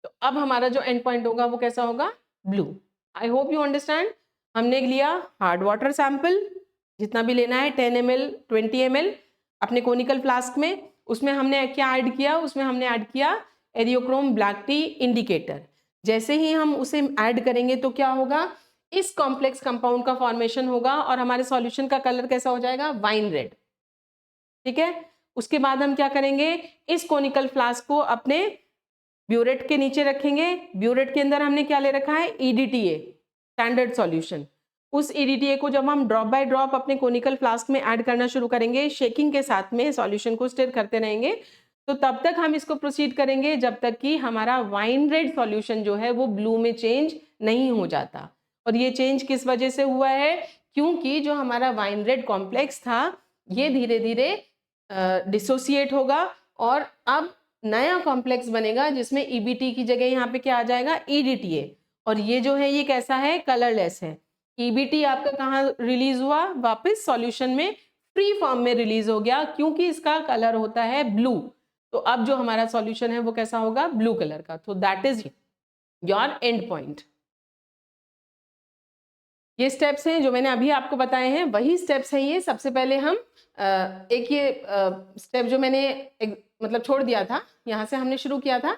तो अब हमारा जो एंड पॉइंट होगा वो कैसा होगा, blue. I hope you understand. हमने लिया हार्ड वाटर सैंपल, जितना भी लेना है 10 ml 20 ml अपने कोनिकल फ्लास्क में, उसमें हमने क्या ऐड किया, उसमें हमने ऐड किया एरियोक्रोम ब्लैक टी इंडिकेटर। जैसे ही हम उसे ऐड करेंगे तो क्या होगा, इस कॉम्प्लेक्स कंपाउंड का फॉर्मेशन होगा और हमारे सॉल्यूशन का कलर कैसा हो जाएगा, वाइन रेड। ठीक है, उसके बाद हम क्या करेंगे, इस कोनिकल फ्लास्क को अपने ब्यूरेट के नीचे रखेंगे। ब्यूरेट के अंदर हमने क्या ले रखा है, EDTA स्टैंडर्ड सॉल्यूशन। उस EDTA को जब हम ड्रॉप बाय ड्रॉप अपने कोनिकल फ्लास्क में ऐड करना शुरू करेंगे, शेकिंग के साथ में सॉल्यूशन को स्टिर करते रहेंगे, तो तब तक हम इसको प्रोसीड करेंगे जब तक कि हमारा वाइन रेड सॉल्यूशन जो है वो ब्लू में चेंज नहीं हो जाता। और ये चेंज किस वजह से हुआ है, क्योंकि जो हमारा वाइन रेड कॉम्प्लेक्स था ये धीरे धीरे डिसोसिएट होगा, और अब नया कॉम्प्लेक्स बनेगा जिसमें EBT की जगह यहाँ पे क्या आ जाएगा, EDTA। और ये जो है ये कैसा है, कलरलेस है। EBT आपका कहाँ रिलीज हुआ, वापस सॉल्यूशन में फ्री फॉर्म में रिलीज हो गया, क्योंकि इसका कलर होता है ब्लू। तो अब जो हमारा सॉल्यूशन है वो कैसा होगा, ब्लू कलर का। तो that is your and point. ये स्टेप्स हैं जो मैंने अभी आपको बताए हैं, वही स्टेप्स हैं ये। सबसे पहले हम एक ये स्टेप जो मैंने मतलब छोड़ दिया था, यहाँ से हमने शुरू किया था,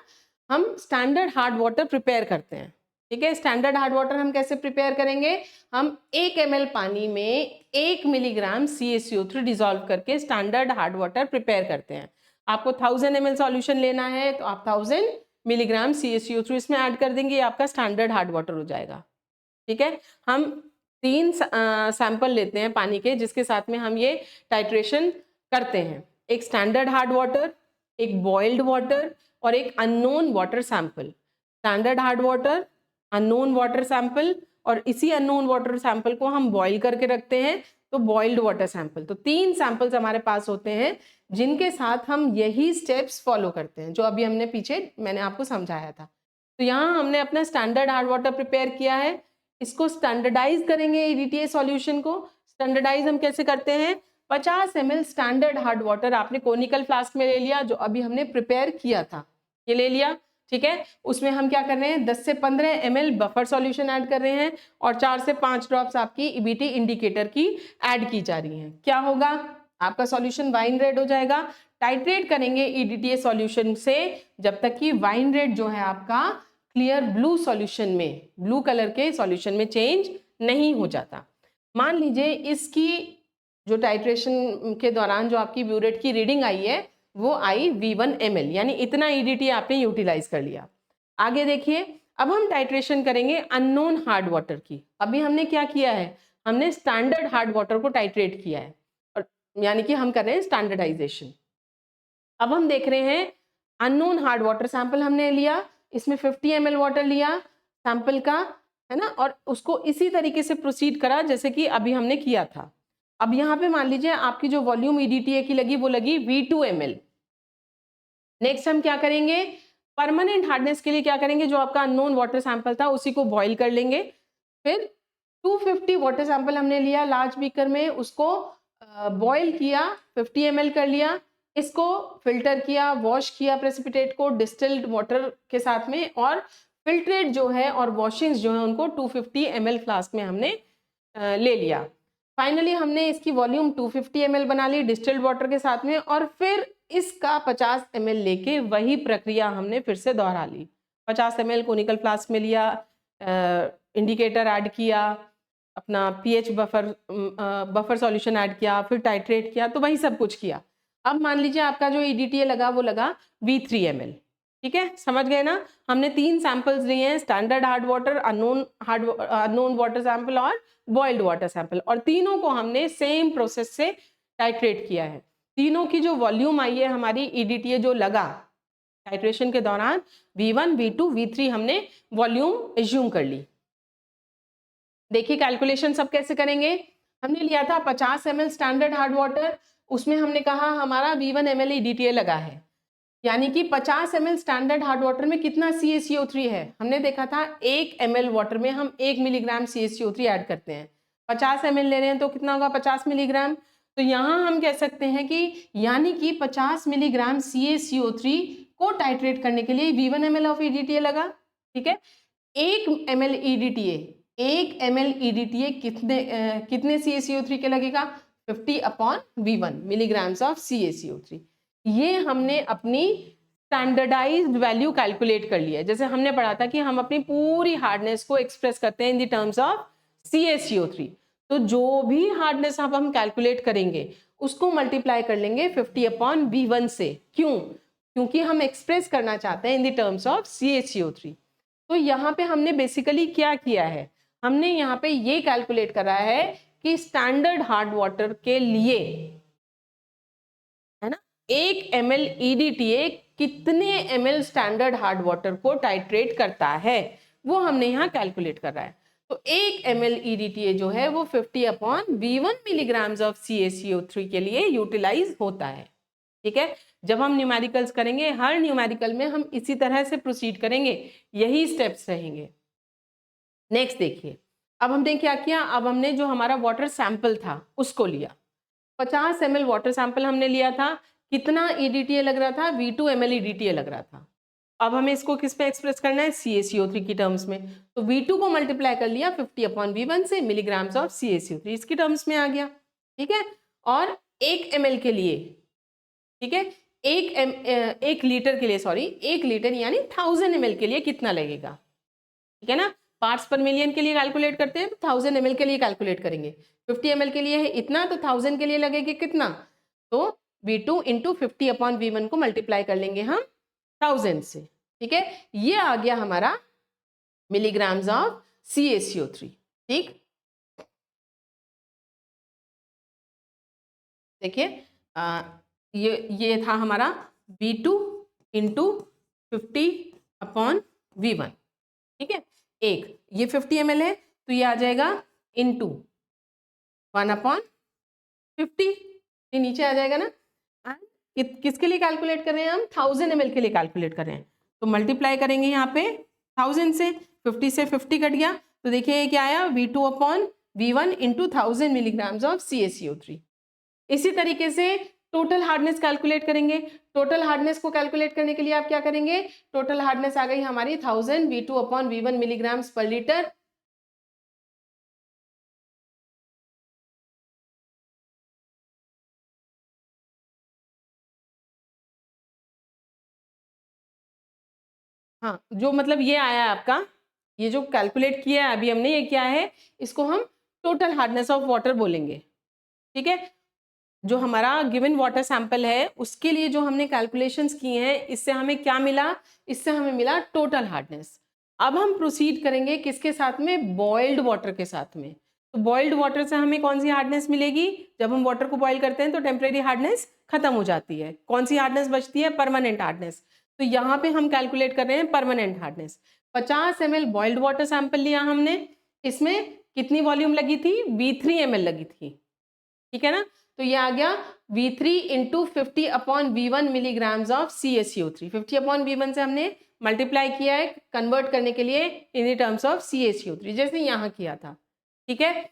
हम स्टैंडर्ड हार्ड वाटर प्रिपेयर करते हैं। ठीक है, स्टैंडर्ड हार्ड वाटर हम कैसे प्रिपेयर करेंगे, हम 1 ml पानी में 1 मिलीग्राम CaCO3 डिजोल्व करके स्टैंडर्ड हार्ड वाटर प्रिपेयर करते हैं। आपको 1000 ml सॉल्यूशन लेना है तो आप 1000 मिलीग्राम CaCO3 इसमें ऐड कर देंगे, ये आपका स्टैंडर्ड हार्ड वाटर हो जाएगा। ठीक है, हम 3 सैंपल लेते हैं पानी के, जिसके साथ में हम ये टाइट्रेशन करते हैं, एक स्टैंडर्ड हार्ड वाटर, एक बॉइल्ड वाटर, और एक unknown water sample. Standard hard water, unknown water sample, और इसी अननोन वाटर सैंपल को हम बॉइल करके रखते हैं, तो बॉइल्ड वाटर सैंपल। तो 3 सैंपल्स हमारे पास होते हैं जिनके साथ हम यही स्टेप्स फॉलो करते हैं जो अभी हमने पीछे मैंने आपको समझाया था। तो यहाँ हमने अपना स्टैंडर्ड हार्ड वाटर प्रिपेयर किया है, इसको स्टैंडर्डाइज करेंगे EDTA सॉल्यूशन को। स्टैंडर्डाइज हम कैसे करते हैं, 50 ml स्टैंडर्ड हार्ड वाटर आपने कोनिकल फ्लास्क में ले लिया जो अभी हमने प्रिपेयर किया था, ये ले लिया। ठीक है, उसमें हम क्या कर रहे हैं, 10 से 15 ml बफर सॉल्यूशन ऐड कर रहे हैं, और 4 से 5 ड्रॉप्स आपकी EBT इंडिकेटर की ऐड की जा रही हैं। क्या होगा, आपका सॉल्यूशन वाइन रेड हो जाएगा। टाइट्रेट करेंगे EDTA सॉल्यूशन से जब तक कि वाइन रेड जो है आपका क्लियर ब्लू सॉल्यूशन में, ब्लू कलर के सॉल्यूशन में चेंज नहीं हो जाता। मान लीजिए इसकी जो टाइट्रेशन के दौरान जो आपकी ब्यूरेट की रीडिंग आई है वो आई V1 ml, यानी इतना EDTA आपने यूटिलाइज कर लिया। आगे देखिए, अब हम टाइट्रेशन करेंगे अननोन हार्ड वाटर की। अभी हमने क्या किया है, हमने स्टैंडर्ड हार्ड वाटर को टाइट्रेट किया है, और यानी कि हम कर रहे हैं स्टैंडर्डाइजेशन। अब हम देख रहे हैं अननोन हार्ड वाटर सैंपल हमने लिया, इसमें 50 ml वाटर लिया सैंपल का, है ना, और उसको इसी तरीके से प्रोसीड करा जैसे कि अभी हमने किया था। अब यहाँ पे मान लीजिए आपकी जो वॉल्यूम EDTA की लगी वो लगी V2 ml। नेक्स्ट हम क्या करेंगे, परमानेंट हार्डनेस के लिए क्या करेंगे, जो आपका अननोन वाटर सैंपल था उसी को बॉईल कर लेंगे। फिर 250 वाटर सैंपल हमने लिया लार्ज बीकर में, उसको बॉईल किया, 50 ml कर लिया, इसको फिल्टर किया, वॉश किया प्रेसिपिटेट को डिस्टिल्ड वाटर के साथ में, और फिल्ट्रेट जो है और वॉशिंग्स जो है उनको 250 ml फ्लास्क में हमने ले लिया। फाइनली हमने इसकी वॉल्यूम 250 ml बना ली डिस्टिल्ड वाटर के साथ में, और फिर इसका 50 ml लेके वही प्रक्रिया हमने फिर से दोहरा ली। 50 ml कोनिकल फ्लास्क में लिया, इंडिकेटर ऐड किया, अपना पीएच बफर सॉल्यूशन ऐड किया, फिर टाइट्रेट किया, तो वही सब कुछ किया। अब मान लीजिए आपका जो EDTA लगा वो लगा V3 ml। ठीक है, समझ गए ना। हमने 3 सैंपल्स लिए हैं, standard hard water, unknown water sample और बॉइल्ड वाटर सैंपल, और तीनों को हमने सेम प्रोसेस से टाइट्रेट किया है। तीनों की जो वॉल्यूम आई है हमारी ईडीटीए जो लगा टाइट्रेशन के दौरान, V1, V2, V3 हमने वॉल्यूम एज्यूम कर ली। देखिए कैलकुलेशन सब कैसे करेंगे। हमने लिया था 50 ml स्टैंडर्ड हार्ड वाटर, उसमें हमने कहा हमारा V1 ml ईडीटीए लगा है, यानी कि 50 ml स्टैंडर्ड हार्ड वाटर में कितना CaCO3 है। हमने देखा था 1 ml वाटर में हम 1 मिलीग्राम CaCO3 ऐड करते हैं। 50 ml ले रहे हैं तो कितना होगा 50 मिलीग्राम। तो यहाँ हम कह सकते हैं कि यानी कि 50 मिलीग्राम CaCO3 को टाइट्रेट करने के लिए V1 ml ऑफ ईडीटीए लगा। ठीक है, 1 ml ईडीटीए कितने CaCO3 के लगेगा 50/V1 मिलीग्राम्स ऑफ CaCO3। ये हमने अपनी स्टैंडर्डाइज्ड वैल्यू कैलकुलेट कर लिया है। जैसे हमने पढ़ा था कि हम अपनी पूरी हार्डनेस को एक्सप्रेस करते हैं in the terms of CaCO3, तो जो भी हार्डनेस अब हम कैलकुलेट करेंगे उसको मल्टीप्लाई कर लेंगे 50/V1 से। क्यों? क्योंकि हम एक्सप्रेस करना चाहते हैं in the terms of CaCO3। तो यहाँ पे हमने बेसिकली क्या किया है, हमने यहाँ पे ये कैलकुलेट करा है कि स्टैंडर्ड हार्ड वाटर के लिए, है ना, 1 ml ईडीटीए कितने ml स्टैंडर्ड हार्ड वाटर को टाइट्रेट करता है, वो हमने यहाँ कैलकुलेट कर रहा है। तो 1 ml ईडीटीए जो है वो 50/V1 मिलीग्राम्स ऑफ CaCO3 के लिए यूटिलाइज होता है। ठीक है, जब हम न्यूमेरिकल्स करेंगे हर न्यूमेरिकल में हम इसी तरह से प्रोसीड करेंगे, यही स्टेप्स रहेंगे। नेक्स्ट देखिए, अब हमने क्या किया, अब हमने जो हमारा वाटर सैंपल था उसको लिया, 50 ml वाटर सैंपल हमने लिया था। कितना ईडीटीए लग रहा था, V2 ml ईडीटीए लग रहा था। अब हमें इसको किस पे एक्सप्रेस करना है, CaCO3 की टर्म्स में। तो V2 को मल्टीप्लाई कर लिया 50/V1 से, मिलीग्राम्स ऑफ CaCO3 इसकी टर्म्स में आ गया। ठीक है, और 1 ml के लिए, ठीक है, 1 लीटर के लिए, सॉरी 1 लीटर यानी 1000 ml के लिए कितना लगेगा। ठीक है ना, पार्ट्स पर मिलियन के लिए कैलकुलेट करते हैं तो 1000 ml के लिए कैलकुलेट करेंगे। 50 ml के लिए है इतना, तो 1000 के लिए लगेगा कितना, तो V2 इंटू 50/V1 को मल्टीप्लाई कर लेंगे हम 1000 से। ठीक है, ये आ गया हमारा मिलीग्राम्स ऑफ CaCO3। ठीक, देखिए ये था हमारा V2 इंटू 50/V1। ठीक है, एक ये 50 ml है तो ये आ जाएगा इंटू 1/50, ये नीचे आ जाएगा ना। एंड किसके लिए कैलकुलेट कर रहे हैं हम, 1000 ml के लिए कैलकुलेट कर रहे हैं, तो मल्टीप्लाई करेंगे यहाँ पे 1000 से, 50 से 50 कट गया, तो देखिए ये क्या आया, V2/V1 into 1000 milligrams of CaCO3। इसी तरीके से टोटल हार्डनेस कैलकुलेट करेंगे। टोटल हार्डनेस को कैलकुलेट करने के लिए आप क्या करेंगे, टोटल हार्डनेस आ गई हमारी 1000 V2/V1 मिलीग्राम्स पर लीटर। हाँ, जो मतलब ये आया है आपका, ये जो कैलकुलेट किया है अभी हमने, ये क्या है, इसको हम टोटल हार्डनेस ऑफ वाटर बोलेंगे। ठीक है, जो हमारा गिवन वाटर सैंपल है उसके लिए जो हमने कैलकुलेशंस किए हैं, इससे हमें क्या मिला, इससे हमें मिला टोटल हार्डनेस। अब हम प्रोसीड करेंगे किसके साथ में, बॉइल्ड वाटर के साथ में। तो बॉइल्ड वाटर से हमें कौन सी हार्डनेस मिलेगी, जब हम वाटर को बॉईल करते हैं तो टेम्परेरी हार्डनेस खत्म हो जाती है, कौन सी हार्डनेस बचती है, परमानेंट हार्डनेस। तो यहाँ पे हम कैलकुलेट कर रहे हैं permanent hardness. 50 ml boiled water sample लिया हमने, इसमें कितनी वॉल्यूम लगी थी, V3 ml लगी थी। ठीक है ना, तो ये आ गया V3 into 50/V1 milligrams of CaCO3। 50/V1 से हमने मल्टीप्लाई किया है कन्वर्ट करने के लिए इन टर्म्स ऑफ CaCO3, जैसे यहाँ किया था। ठीक है,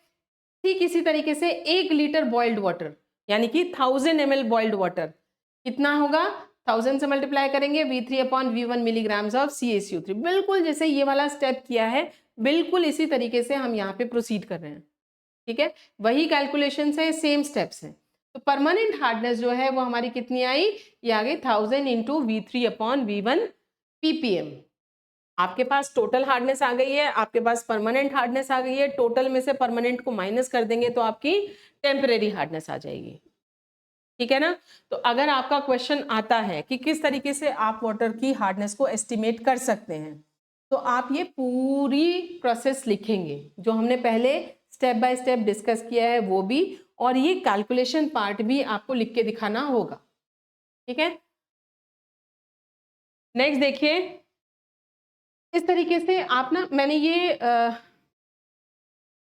ठीक इसी तरीके से 1 लीटर बॉइल्ड वाटर यानी कि 1000 ml बॉइल्ड वाटर कितना होगा, 1000 से मल्टीप्लाई करेंगे V3/V1 मिलीग्राम्स ऑफ CaCO3। बिल्कुल जैसे ये वाला स्टेप किया है, बिल्कुल इसी तरीके से हम यहाँ पे प्रोसीड कर रहे हैं। ठीक है, वही कैलकुलेशन है, सेम स्टेप्स हैं। तो परमानेंट हार्डनेस जो है वो हमारी कितनी आई, ये आ गई 1000 इंटू V3/V1 ppm। आपके पास टोटल हार्डनेस आ गई है, आपके पास परमानेंट हार्डनेस आ गई है, टोटल में से परमानेंट को माइनस कर देंगे तो आपकी टेम्परेरी हार्डनेस आ जाएगी। ठीक है ना। तो अगर आपका क्वेश्चन आता है कि किस तरीके से आप वाटर की हार्डनेस को एस्टिमेट कर सकते हैं, तो आप ये पूरी प्रोसेस लिखेंगे जो हमने पहले स्टेप बाय स्टेप डिस्कस किया है वो भी, और ये कैलकुलेशन पार्ट भी आपको लिख के दिखाना होगा। ठीक है, नेक्स्ट देखिए, इस तरीके से आप ना, मैंने ये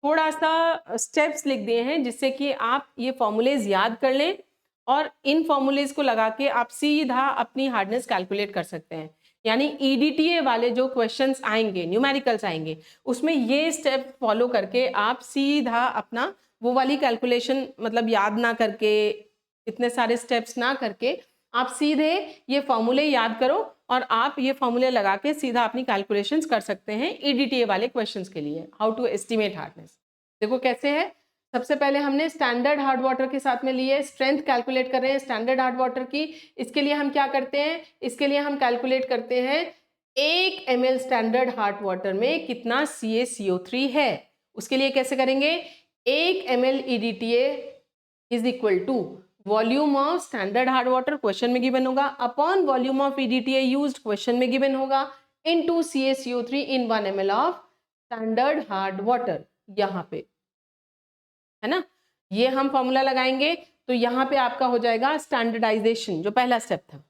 थोड़ा सा स्टेप्स लिख दिए हैं जिससे कि आप ये फॉर्मूलेज याद कर लें और इन फॉर्मूलेज को लगा के आप सीधा अपनी हार्डनेस कैलकुलेट कर सकते हैं। यानी ईडीटीए वाले जो क्वेश्चंस आएंगे, न्यूमेरिकल्स आएंगे, उसमें ये स्टेप फॉलो करके आप सीधा अपना वो वाली कैलकुलेशन, मतलब याद ना करके, इतने सारे स्टेप्स ना करके, आप सीधे ये फॉर्मूले याद करो और आप ये फॉर्मूले लगा के सीधा अपनी कैलकुलेशंस कर सकते हैं ईडीटीए वाले क्वेश्चंस के लिए। हाउ टू एस्टिमेट हार्डनेस, देखो कैसे है। सबसे पहले हमने स्टैंडर्ड हार्ड वाटर के साथ में लिए, स्ट्रेंथ कैलकुलेट कर रहे हैं स्टैंडर्ड हार्ड वाटर की। इसके लिए हम क्या करते हैं, इसके लिए हम कैलकुलेट करते हैं 1 ml स्टैंडर्ड हार्ड वाटर में कितना CaCO3 है। उसके लिए कैसे करेंगे, 1 ml EDTA is equal to volume of standard hard water, question में गिवन होगा, upon volume of EDTA used, question में गिवन होगा, into CaCO3 in 1 ml of standard hard water, यहाँ पे है ना। ये हम फॉर्मूला लगाएंगे तो यहाँ पे आपका हो जाएगा स्टैंडर्डाइजेशन, जो पहला स्टेप था।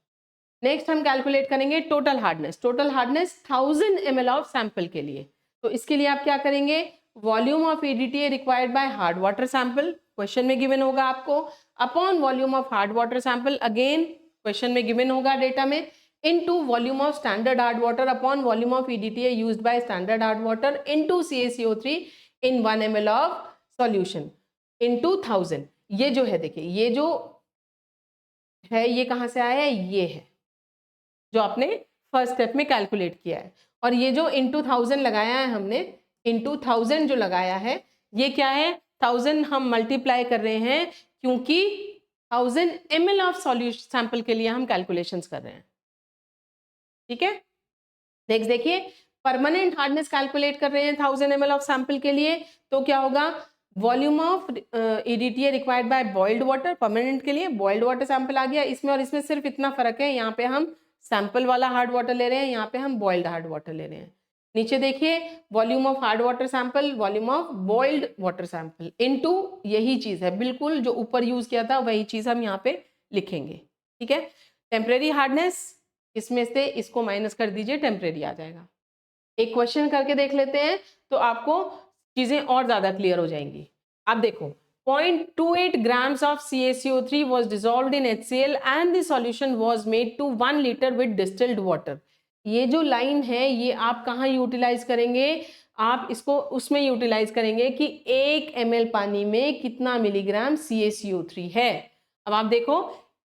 नेक्स्ट हम कैलकुलेट करेंगे total hardness. Total hardness 1000 ml of sample के लिए, तो इसके लिए आप क्या करेंगे, volume of EDTA required by hard water sample, question में गिवन होगा आपको, upon volume of hard water sample, again question में गिवन होगा डेटा में, into volume of standard hard water upon volume of EDTA used by standard hard water into CaCO3 in 1 ml of solution into 1000। ये जो है देखिए, ये जो है ये कहाँ से आया है, ये है जो आपने फर्स्ट स्टेप में कैलकुलेट किया है। और ये जो इनटू 1000 लगाया है हमने, इनटू 1000 जो लगाया है, ये क्या है, 1000 हम मल्टीप्लाई कर रहे हैं क्योंकि 1000 ml ऑफ सॉल्यूशन सैंपल के लिए हम कैलकुलेशंस कर रहे हैं। ठीक है, नेक्स्ट देखिए, परमानेंट हार्डनेस कैलकुलेट कर रहे हैं 1000 ml ऑफ सैंपल के लिए, तो क्या होगा, volume of EDTA required bye boiled water, permanent के लिए बॉइल्ड वाटर सैंपल आ गया इसमें, और इसमें सिर्फ इतना फर्क है, यहाँ पे हम सैंपल वाला हार्ड वाटर ले रहे हैं, यहाँ पे हम बॉइल्ड हार्ड वाटर ले रहे हैं। नीचे देखिए, volume of hard water sample, volume of boiled water sample into, यही चीज है बिल्कुल जो ऊपर यूज किया था, वही चीज हम यहाँ पे लिखेंगे। ठीक है, टेम्परेरी हार्डनेस, इसमें से इसको माइनस कर दीजिए, टेम्परेरी आ जाएगा। एक क्वेश्चन करके देख लेते हैं तो आपको चीजें और ज्यादा क्लियर हो जाएंगी। आप देखो, 0.28 grams of CaCO3 was dissolved in HCl and the solution was made to 1 liter with distilled water। ये जो लाइन है ये आप कहाँ यूटिलाइज करेंगे, आप इसको उसमें यूटिलाइज करेंगे कि 1 ml पानी में कितना मिलीग्राम CaCO3 है। अब आप देखो,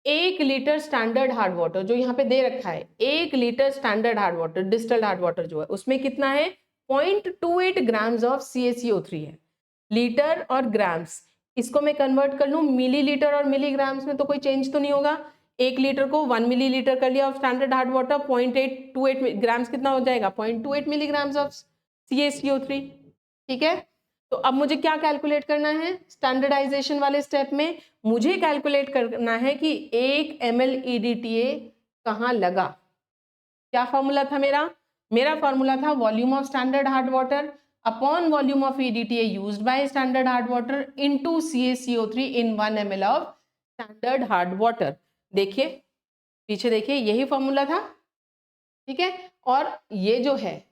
1 लीटर स्टैंडर्ड हार्ड वाटर जो यहाँ पे दे रखा है, 1 litre standard hard water, distilled hard water जो है, उसमें कितना है, 0.28 ग्राम्स ऑफ CaCO3 है। लीटर और ग्राम्स, इसको मैं कन्वर्ट कर लूँ मिलीलीटर और मिलीग्राम्स में, तो कोई चेंज तो नहीं होगा। 1 लीटर को 1 मिलीलीटर कर लिया of standard hard water, 0.828 grams कितना हो जाएगा, 0.28 मिलीग्राम्स ऑफ CaCO3। ठीक है, तो अब मुझे क्या कैलकुलेट करना है, स्टैंडर्डाइजेशन वाले स्टेप में मुझे कैलकुलेट करना है कि 1 ml EDTA कहाँ लगा। क्या फॉर्मूला था मेरा, मेरा फॉर्मूला था volume of standard hard water upon volume of EDTA used by standard hard water into CaCO3 in 1 ml of standard hard water. देखिए पीछे देखिए, यही फॉर्मूला था। ठीक है, और ये जो है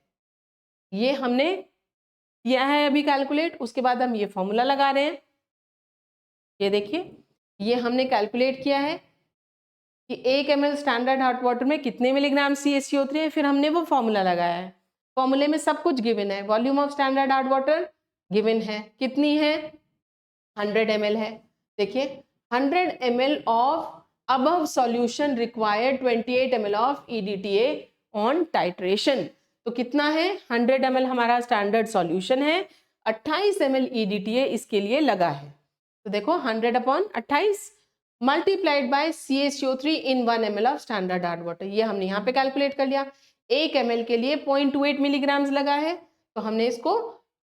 ये हमने किया है अभी कैलकुलेट, उसके बाद हम ये फॉर्मूला लगा रहे हैं। ये देखिए, ये हमने कैलकुलेट किया है कि 1 ml स्टैंडर्ड हार्ड वाटर में कितने मिलीग्राम CaCO3 है, फिर हमने वो फॉर्मूला लगाया है। फॉर्मूले में सब कुछ गिवन है, volume of standard hard water given है, कितनी है, 100 ml है। देखिए 100 ml of above solution required 28 ml of EDTA on titration. तो कितना है, 100 ml हमारा स्टैंडर्ड सॉल्यूशन है, 28 ml EDTA इसके लिए लगा है। तो देखो 100 upon 28 multiplied by CaCO3 in 1 ml of standard hard water, ये हमने यहाँ पे कैलकुलेट कर लिया। 1 ml के लिए 0.28 मिलीग्राम्स लगा है, तो हमने इसको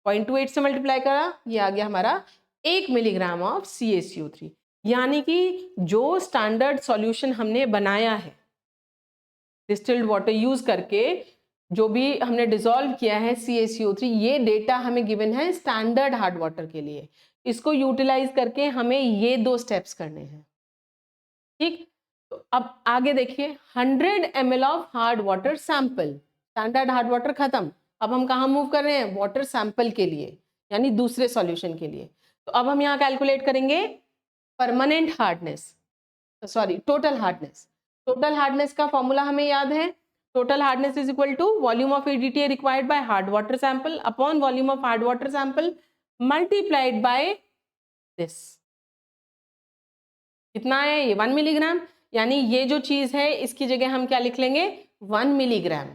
0.28 से मल्टीप्लाई करा, ये आ गया हमारा 1 मिलीग्राम ऑफ CaCO3। यानी कि जो स्टैंडर्ड सॉल्यूशन हमने बनाया है डिस्टिल्ड वाटर यूज करके, जो भी हमने डिसॉल्व किया है CaCO3, ये डेटा हमें गिवन है स्टैंडर्ड हार्ड वाटर के लिए। इसको यूटिलाइज करके हमें ये 2 स्टेप्स करने हैं, ठीक। तो अब आगे देखिए, 100 ml of hard water sample, standard hard water खत्म, अब हम कहाँ मूव कर रहे हैं, वाटर सैंपल के लिए, यानी दूसरे सॉल्यूशन के लिए। तो अब हम यहाँ कैलकुलेट करेंगे permanent hardness, sorry total hardness. Total hardness का फॉर्मूला हमें याद है, total hardness is equal to volume of EDTA required by hard water sample upon volume of hard water sample multiplied by this. कितना है ये, 1 milligram, यानी ये जो चीज है इसकी जगह हम क्या लिख लेंगे, 1 मिलीग्राम,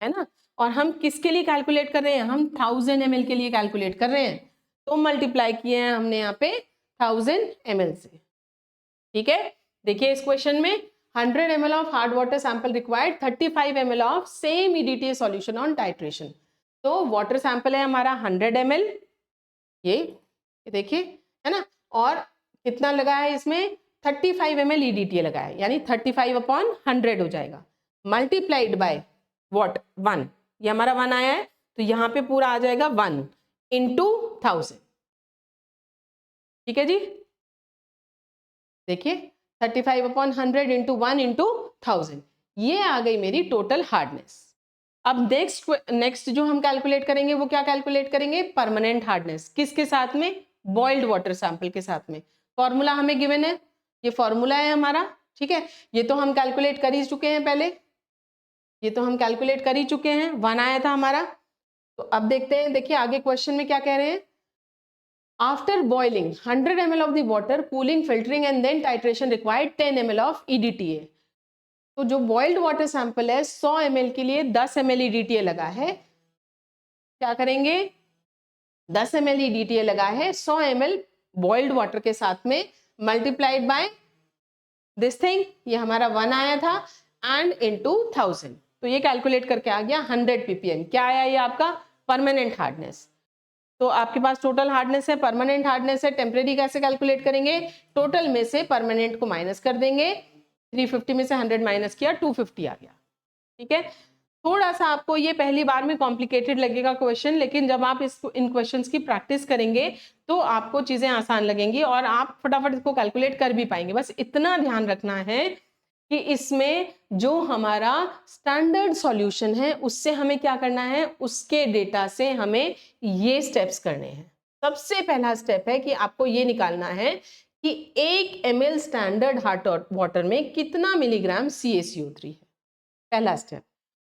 है ना। और हम किसके लिए कैलकुलेट कर रहे हैं, हम 1000 ml के लिए कैलकुलेट कर रहे हैं, तो मल्टीप्लाई किए हैं हमने यहाँ पे 1000 ml से, ठीक है। देखिए इस क्वेश्चन में 100 ml of hard water sample required, 35 ml of same EDTA solution on titration. तो वाटर सैंपल है हमारा 100 ml, ये देखिए, है ना, और कितना लगा है इसमें, 35 ml EDTA लगा है, यानी 35/100 हो जाएगा, मल्टीप्लाइड बाय व्हाट, 1, ये हमारा 1 आया है, तो यहाँ पे पूरा आ जाएगा 1 इंटू 1000, ठीक है जी। देखिए 35/100 इंटू 1 इंटू 1000, ये आ गई मेरी टोटल हार्डनेस। अब नेक्स्ट जो हम कैलकुलेट करेंगे वो क्या कैलकुलेट करेंगे, परमानेंट हार्डनेस, किसके साथ में, बॉइल्ड वाटर सैंपल के साथ में। फॉर्मूला हमें गिवन है, ये फॉर्मूला है हमारा, ठीक है, ये तो हम कैलकुलेट कर ही चुके हैं पहले, ये तो हम कैलकुलेट कर ही चुके हैं, 1 आया था हमारा। तो अब देखते हैं, देखिए आगे क्वेश्चन में क्या कह रहे हैं, after boiling 100 ml of the water, cooling, filtering and then titration required 10 ml of EDTA। तो जो बॉइल्ड वाटर सैंपल है 100 ml के लिए 10 ml EDTA लगा है, क्या करेंगे, 10 ml EDTA लगा है 100 ml बॉइल्ड वाटर के साथ में, मल्टीप्लाइड बाय दिस थिंग, ये हमारा 1 आया था, एंड इनटू 1000, तो ये कैलकुलेट करके आ गया 100 ppm। क्या आया ये आपका, परमानेंट हार्डनेस। तो आपके पास टोटल हार्डनेस है, परमानेंट हार्डनेस है, टेम्परेरी कैसे कैलकुलेट करेंगे, टोटल में से परमानेंट को माइनस कर देंगे, 350 में से 100 माइनस किया, 250 आ गया, ठीक है। थोड़ा सा आपको ये पहली बार में कॉम्प्लिकेटेड लगेगा क्वेश्चन, लेकिन जब आप इन क्वेश्चंस की प्रैक्टिस करेंगे तो आपको चीजें आसान लगेंगी और आप फटाफट इसको कैलकुलेट कर भी पाएंगे। बस इतना ध्यान रखना है कि इसमें जो हमारा स्टैंडर्ड सॉल्यूशन है उससे हमें क्या करना है, उसके डेटा से हमें ये स्टेप्स करने हैं। सबसे पहला स्टेप है कि आपको ये निकालना है कि 1 ml स्टैंडर्ड हार्ड वाटर में कितना मिलीग्राम CaCO3 है, पहला स्टेप।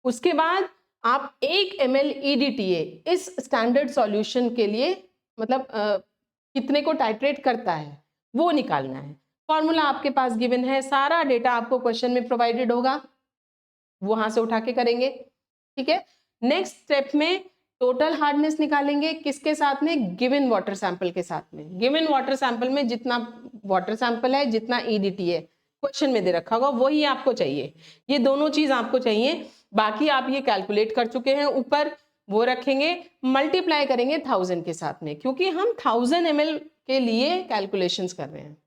उसके बाद आप 1 ml EDTA इस स्टैंडर्ड सॉल्यूशन के लिए, मतलब कितने को टाइट्रेट करता है वो निकालना है। फॉर्मूला आपके पास गिवन है, सारा डेटा आपको क्वेश्चन में प्रोवाइडेड होगा, वहां से उठा के करेंगे, ठीक है। नेक्स्ट स्टेप में टोटल हार्डनेस निकालेंगे, किसके साथ में, गिवन वाटर सैंपल के साथ में। गिवन वाटर सैंपल में जितना वाटर सैंपल है, जितना EDTA क्वेश्चन में दे रखा होगा वही आपको चाहिए, ये दोनों चीज आपको चाहिए। बाकी आप ये कैलकुलेट कर चुके हैं ऊपर, वो रखेंगे, मल्टीप्लाई करेंगे 1000 के साथ में, क्योंकि हम 1000 ml के लिए कैलकुलेशंस कर रहे हैं।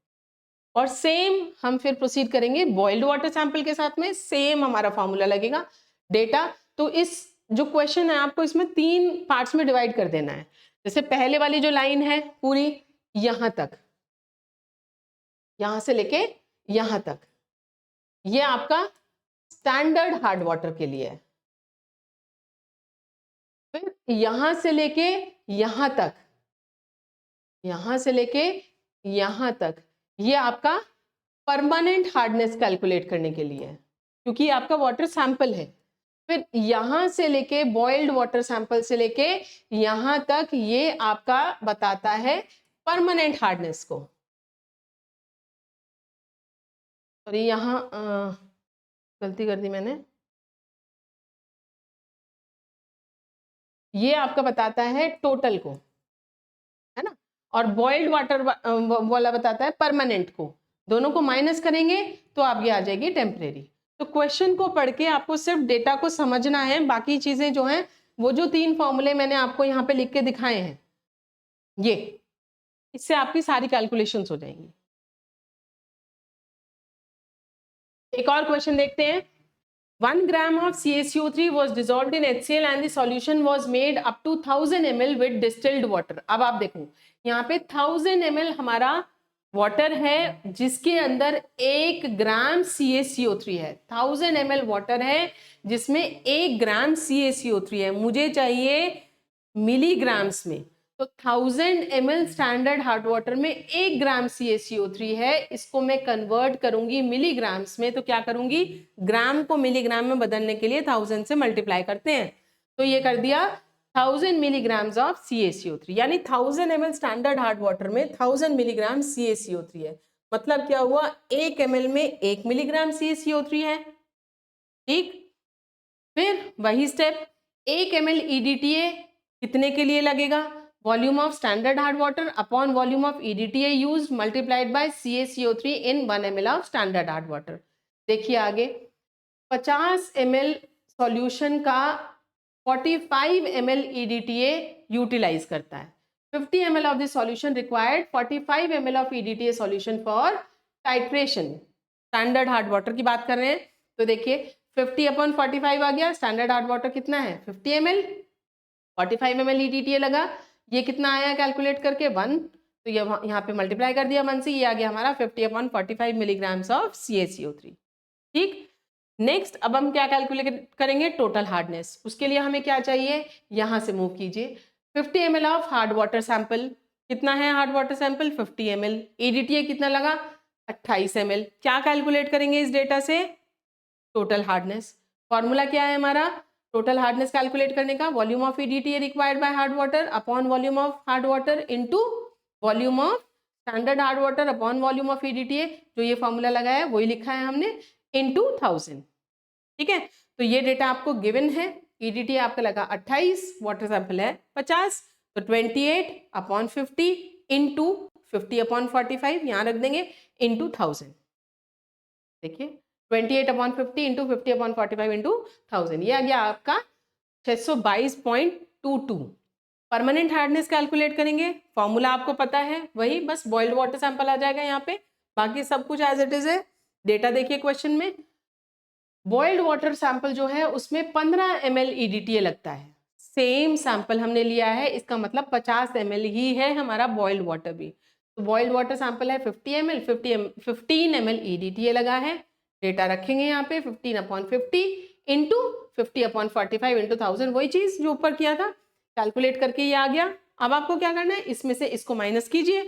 और सेम हम फिर प्रोसीड करेंगे बॉइल्ड वाटर सैंपल के साथ में, सेम हमारा फॉर्मूला लगेगा डेटा। तो इस जो क्वेश्चन है आपको इसमें 3 पार्ट्स में डिवाइड कर देना है। जैसे पहले वाली जो लाइन है पूरी यहां तक, यहां से लेके यहां तक, ये आपका स्टैंडर्ड हार्ड वाटर के लिए है। फिर यहां से लेके यहां तक, यहां से लेके यहां तक, ये आपका परमानेंट हार्डनेस कैलकुलेट करने के लिए है, क्योंकि आपका वाटर सैंपल है। फिर यहां से लेके बॉइल्ड वाटर सैंपल से लेके यहां तक, ये आपका बताता है परमानेंट हार्डनेस को। और यहां गलती कर दी मैंने, ये आपका बताता है टोटल को, है ना, और बॉइल्ड वाटर वाला बताता है परमानेंट को। दोनों को माइनस करेंगे तो आपकी आ जाएगी टेम्परेरी। तो क्वेश्चन को पढ़ के आपको सिर्फ डेटा को समझना है, बाकी चीजें जो हैं वो जो 3 फॉर्मूले मैंने आपको यहाँ पे लिख के दिखाए हैं, ये इससे आपकी सारी कैलकुलेशंस हो जाएंगी। एक और क्वेश्चन देखते हैं। 1 gram of CaCO3 was dissolved in HCl and the solution was made up to 1000 ml with distilled water। अब आप देखो यहाँ पे 1000 ml हमारा वाटर है जिसके अंदर 1 ग्राम CaCO3 है। 1000 ml वाटर है जिसमें 1 ग्राम CaCO3 है। मुझे चाहिए मिलीग्राम्स में, तो 1000 ml स्टैंडर्ड हार्ड वाटर में 1 ग्राम CaCO3 है। इसको मैं कन्वर्ट करूंगी मिलीग्राम्स में, तो क्या करूंगी, ग्राम को मिलीग्राम में बदलने के लिए 1000 से मल्टीप्लाई करते हैं। तो ये कर दिया 1000 मिलीग्राम्स ऑफ CaCO3, यानी 1000 ml स्टैंडर्ड हार्ड वाटर में 1000 मिलीग्राम CaCO3 है। मतलब क्या हुआ, 1 ml में 1 मिलीग्राम CaCO3 है। ठीक, फिर वही स्टेप, 1 ml EDTA कितने के लिए लगेगा, volume of standard hard water upon volume of EDTA used multiplied by CaCO3 in 1 ml of standard hard water. देखिए आगे, 50 ml सॉल्यूशन का 45 ml EDTA यूटिलाइज करता है। 50 ml of the solution required 45 ml of EDTA solution for titration। Standard hard water की बात कर रहे हैं, तो देखिए 50/45 आ गया। स्टैंडर्ड हार्ड वाटर कितना है 50 ml, 45 ml EDTA लगा, ये कितना आया कैलकुलेट करके 1, तो ये यहाँ पे मल्टीप्लाई कर दिया 1 से, ये आ गया हमारा 50/45 मिलीग्राम्स ऑफ CaCO3। ठीक, नेक्स्ट अब हम क्या कैलकुलेट करेंगे, टोटल हार्डनेस। उसके लिए हमें क्या चाहिए, यहां से मूव कीजिए, 50 ml of hard water sample, कितना है hard water sample 50 ml, EDTA कितना लगा 28 ml। क्या कैलकुलेट करेंगे इस डेटा से, टोटल हार्डनेस। फॉर्मूला क्या है हमारा टोटल हार्डनेस कैलकुलेट करने का, volume of EDTA required by hard water upon volume of hard water into volume of standard hard water upon volume of EDTA। जो ये फॉर्मूला लगाया है वही लिखा है हमने, इनटू 1000। ठीक है, तो ये डेटा आपको गिवन है। EDTA आपका लगा 28, वाटर सैंपल है 50, तो 28/50 इंटू 50/45 यहाँ रख देंगे इनटू 1000। देखिए 28/50 इंटू 50/45 इंटू 1000, ये आ गया आपका 622.22। परमानेंट हार्डनेस कैलकुलेट करेंगे, फॉर्मूला आपको पता है वही, बस बॉइल्ड वाटर सैंपल आ जाएगा यहाँ पे, बाकी सब कुछ एज इट इज है। डेटा देखिए क्वेश्चन में, बॉइल्ड वाटर सैंपल जो है उसमें 15 ml EDTA लगता है। सेम सैंपल हमने लिया है, इसका मतलब 50 ml ही है हमारा बॉइल्ड वाटर भी। तो बॉइल्ड वाटर सैंपल है 50 ml, 15 ml EDTA लगा है। डेटा रखेंगे यहाँ पे 15/50 इंटू 50/45 इंटू 1000, वही चीज जो ऊपर किया था, कैलकुलेट करके ये आ गया। अब आपको क्या करना है, इसमें से इसको माइनस कीजिए,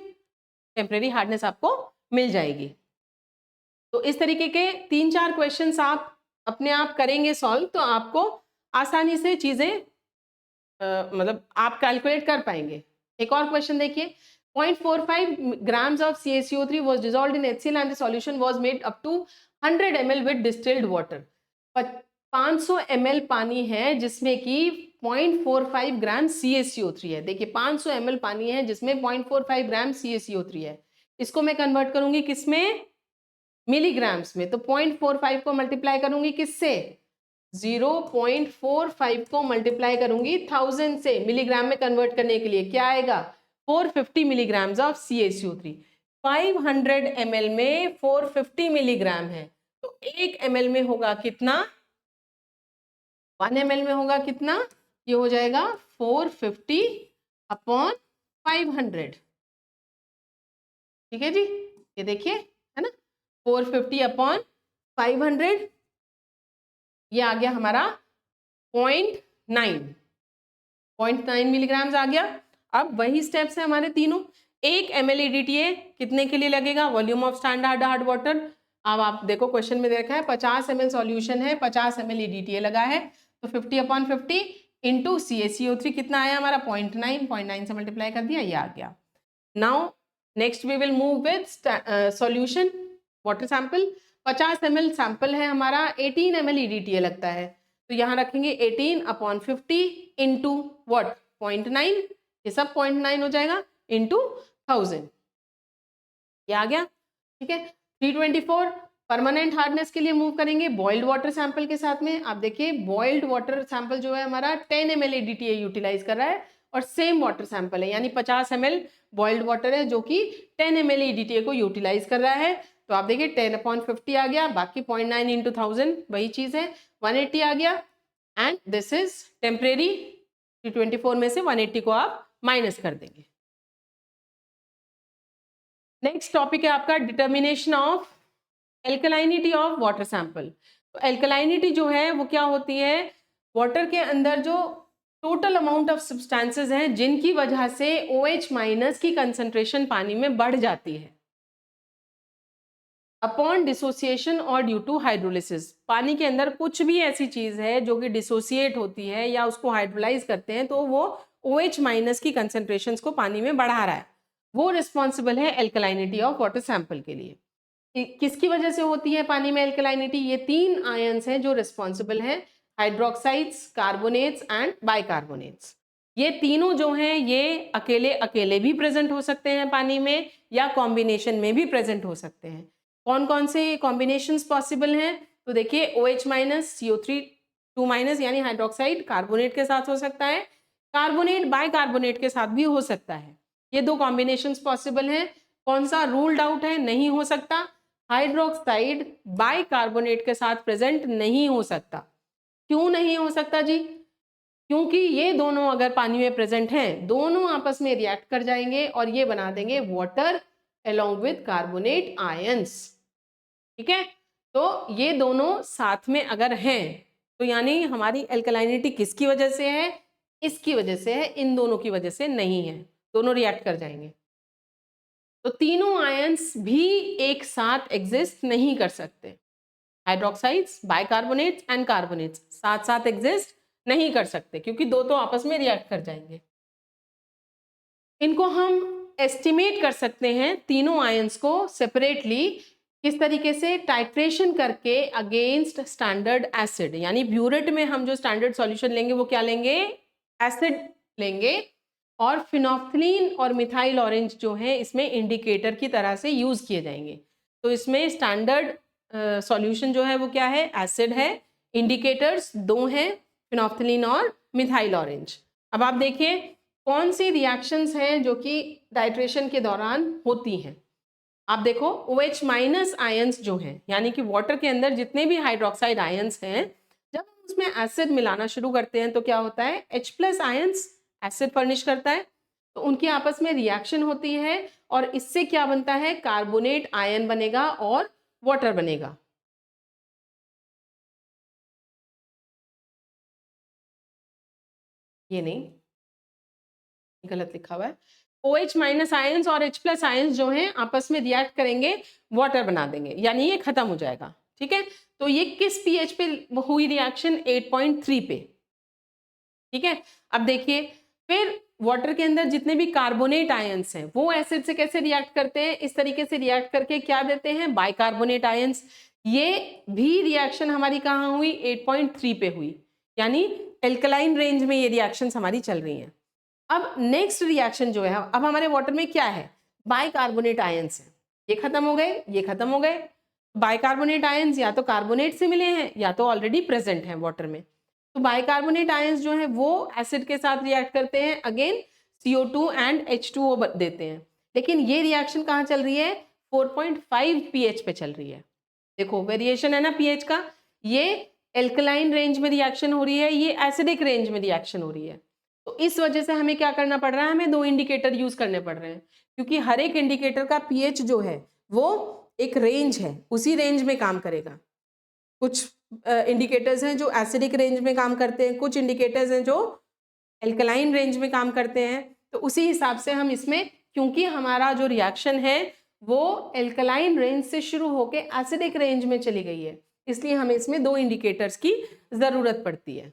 टेम्परेरी हार्डनेस आपको मिल जाएगी। तो इस तरीके के 3-4 क्वेश्चंस आप अपने आप करेंगे सॉल्व, तो आपको आसानी से चीजें मतलब आप कैलकुलेट कर पाएंगे। एक और क्वेश्चन देखिए, 0.45 grams of CaCO3 was dissolved in HCl and the solution was made up to 100 ml with distilled water। 500 ml पानी है जिसमें कि 0.45 ग्राम CaCO3 है। देखिए 500 ml पानी है जिसमें 0.45 ग्राम CaCO3 है। इसको मैं कन्वर्ट करूंगी किसमें, मिलीग्राम्स में, तो 0.45 को मल्टीप्लाई करूंगी किससे, 0.45 को मल्टीप्लाई करूंगी 1000 से, मिलीग्राम में कन्वर्ट करने के लिए क्या आएगा 450 मिलीग्राम्स ऑफ CaCO3। 500 ml में 450 मिलीग्राम है, तो 1 ml में होगा कितना, 1 ml में होगा कितना, ये हो जाएगा 450/500। ठीक है जी, ये देखिए है ना, 450/500, ये आ गया हमारा 0.9 मिलीग्राम्स आ गया। अब वही स्टेप्स है हमारे तीनों। 1 ml EDTA कितने के लिए लगेगा, volume of standard hard water. अब आप देखो क्वेश्चन में दे रखा है 50 ml सॉल्यूशन है, 50 ml EDTA लगा है, तो 50/50 इंटू CaCO3 कितना आया हमारा 0.9 से मल्टीप्लाई कर दिया, ये आ गया। Now next we will move with solution water sample. 50 ml sample है हमारा, 18 ml EDTA लगता है, तो यहाँ रखेंगे 18/50 इंटू वॉट 0.9, ये सब 0.9 हो जाएगा इंटू 1000, ये आ गया। ठीक है, 324 परमानेंट हार्डनेस के लिए मूव करेंगे बॉइल्ड वाटर सैंपल के साथ में। आप देखिए बॉइल्ड वाटर सैंपल जो है हमारा 10 ml EDTA यूटिलाइज कर रहा है, और सेम वाटर सैंपल है, यानी 50 ml बॉइल्ड वाटर है जो कि 10 ml EDTA को यूटिलाइज कर रहा है। तो आप देखिए 10/50 आ गया, बाकी 0.9 इंटू 1000 वही चीज है, 180 आ गया, एंड दिस इज टेम्परेरी। 324 में से 180 को आप माइनस कर देंगे। नेक्स्ट टॉपिक है आपका determination of alkalinity of water sample. तो एल्कलाइनिटी जो है वो क्या होती है, वाटर के अंदर जो टोटल अमाउंट ऑफ सब्सटेंसेस हैं जिनकी वजह से OH माइनस की कंसंट्रेशन पानी में बढ़ जाती है अपॉन डिसोसिएशन और ड्यू टू हाइड्रोलिसिस। पानी के अंदर कुछ भी ऐसी चीज है जो कि डिसोसिएट होती है या उसको हाइड्रोलाइज करते हैं तो वो OH माइनस की कंसंट्रेशंस को पानी में बढ़ा रहा है, वो रिस्पॉन्सिबल है एल्कलाइनिटी ऑफ वाटर सैंपल के लिए। किसकी वजह से होती है पानी में एल्कलाइनिटी? ये 3 आयंस हैं जो रिस्पॉन्सिबल हैं, हाइड्रोक्साइड्स, कार्बोनेट्स एंड बाइकार्बोनेट्स। ये तीनों जो हैं ये अकेले अकेले भी प्रेजेंट हो सकते हैं पानी में या कॉम्बिनेशन में भी प्रेजेंट हो सकते हैं। कौन कौन से कॉम्बिनेशंस पॉसिबल हैं? तो देखिए OH माइनस CO3 2- यानी हाइड्रोक्साइड कार्बोनेट के साथ हो सकता है, कार्बोनेट बाइकार्बोनेट के साथ भी हो सकता है। ये 2 कॉम्बिनेशंस पॉसिबल हैं। कौन सा रूल्ड आउट है? नहीं हो सकता, हाइड्रोक्साइड बाइकार्बोनेट के साथ प्रेजेंट नहीं हो सकता। क्यों नहीं हो सकता जी? क्योंकि ये दोनों अगर पानी में प्रेजेंट हैं, दोनों आपस में रिएक्ट कर जाएंगे और ये बना देंगे water along with carbonate ions. ठीक है, तो ये दोनों साथ में अगर हैं तो यानी हमारी एल्कलाइनिटी किसकी वजह से है? इसकी वजह से है, इन दोनों की वजह से नहीं है, दोनों रिएक्ट कर जाएंगे। तो तीनों आयंस भी एक साथ एग्जिस्ट नहीं कर सकते, हाइड्रोक्साइड्स बाइकार्बोनेट्स एंड कार्बोनेट्स साथ साथ एग्जिस्ट नहीं कर सकते क्योंकि दो तो आपस में रिएक्ट कर जाएंगे। इनको हम एस्टिमेट कर सकते हैं तीनों आयंस को सेपरेटली, किस तरीके से? टाइट्रेशन करके अगेंस्ट स्टैंडर्ड एसिड, यानी ब्यूरेट में हम जो स्टैंडर्ड सॉल्यूशन लेंगे वो क्या लेंगे? एसिड लेंगे, और फिनोफ्थलीन और मिथाइल ऑरेंज जो है इसमें इंडिकेटर की तरह से यूज किए जाएंगे। तो इसमें स्टैंडर्ड सॉल्यूशन जो है वो क्या है? एसिड है, इंडिकेटर्स 2 हैं, फिनोफ्थलीन और मिथाइल ऑरेंज। अब आप देखिए कौन सी रिएक्शंस हैं जो कि टाइट्रेशन के दौरान होती हैं। आप देखो OH माइनस आयंस जो हैं, यानी कि वाटर के अंदर जितने भी हाइड्रोक्साइड आयंस हैं, जब हम उसमें एसिड मिलाना शुरू करते हैं तो क्या होता है? H+ आयंस एसिड फर्निश करता है, तो उनकी आपस में रिएक्शन होती है और इससे क्या बनता है? कार्बोनेट आयन बनेगा और वाटर बनेगा। ये नहीं, गलत लिखा हुआ है। OH माइनस आयंस और H+ आयंस जो हैं आपस में रिएक्ट करेंगे, वाटर बना देंगे, यानी ये खत्म हो जाएगा। ठीक है, तो ये किस pH पे हुई रिएक्शन? 8.3 पे। ठीक है, अब देखिए फिर वाटर के अंदर जितने भी कार्बोनेट आयंस हैं वो एसिड से कैसे रिएक्ट करते हैं? इस तरीके से रिएक्ट करके क्या देते हैं? Bicarbonate ions. ये भी रिएक्शन हमारी कहाँ हुई? 8.3 पे हुई, यानी एल्कलाइन रेंज में ये रिएक्शंस हमारी चल रही हैं। अब नेक्स्ट रिएक्शन जो है, अब हमारे वाटर में क्या है? बाइकार्बोनेट आयंस है, ये खत्म हो गए, ये खत्म हो गए। बाइकार्बोनेट आयंस या तो कार्बोनेट से मिले हैं या तो ऑलरेडी प्रेजेंट हैं वाटर में। तो बाइकार्बोनेट आयंस जो है वो एसिड के साथ रिएक्ट करते हैं, अगेन CO2 एंड H2O देते हैं। लेकिन ये रिएक्शन कहाँ चल रही है? 4.5 pH पे चल रही है। देखो वेरिएशन है ना pH का, ये एल्कलाइन रेंज में रिएक्शन हो रही है, ये एसिडिक रेंज में रिएक्शन हो रही है। तो इस वजह से हमें क्या करना पड़ रहा है? हमें 2 इंडिकेटर यूज करने पड़ रहे हैं, क्योंकि हर एक इंडिकेटर का pH जो है वो एक रेंज है, उसी रेंज में काम करेगा। कुछ इंडिकेटर्स हैं जो एसिडिक रेंज में काम करते हैं, कुछ इंडिकेटर्स हैं जो एल्कलाइन रेंज में काम करते हैं। तो उसी हिसाब से हम इसमें, क्योंकि हमारा जो रिएक्शन है वो एल्कलाइन रेंज से शुरू होकर एसिडिक रेंज में चली गई है, इसलिए हमें इसमें 2 इंडिकेटर्स की जरूरत पड़ती है।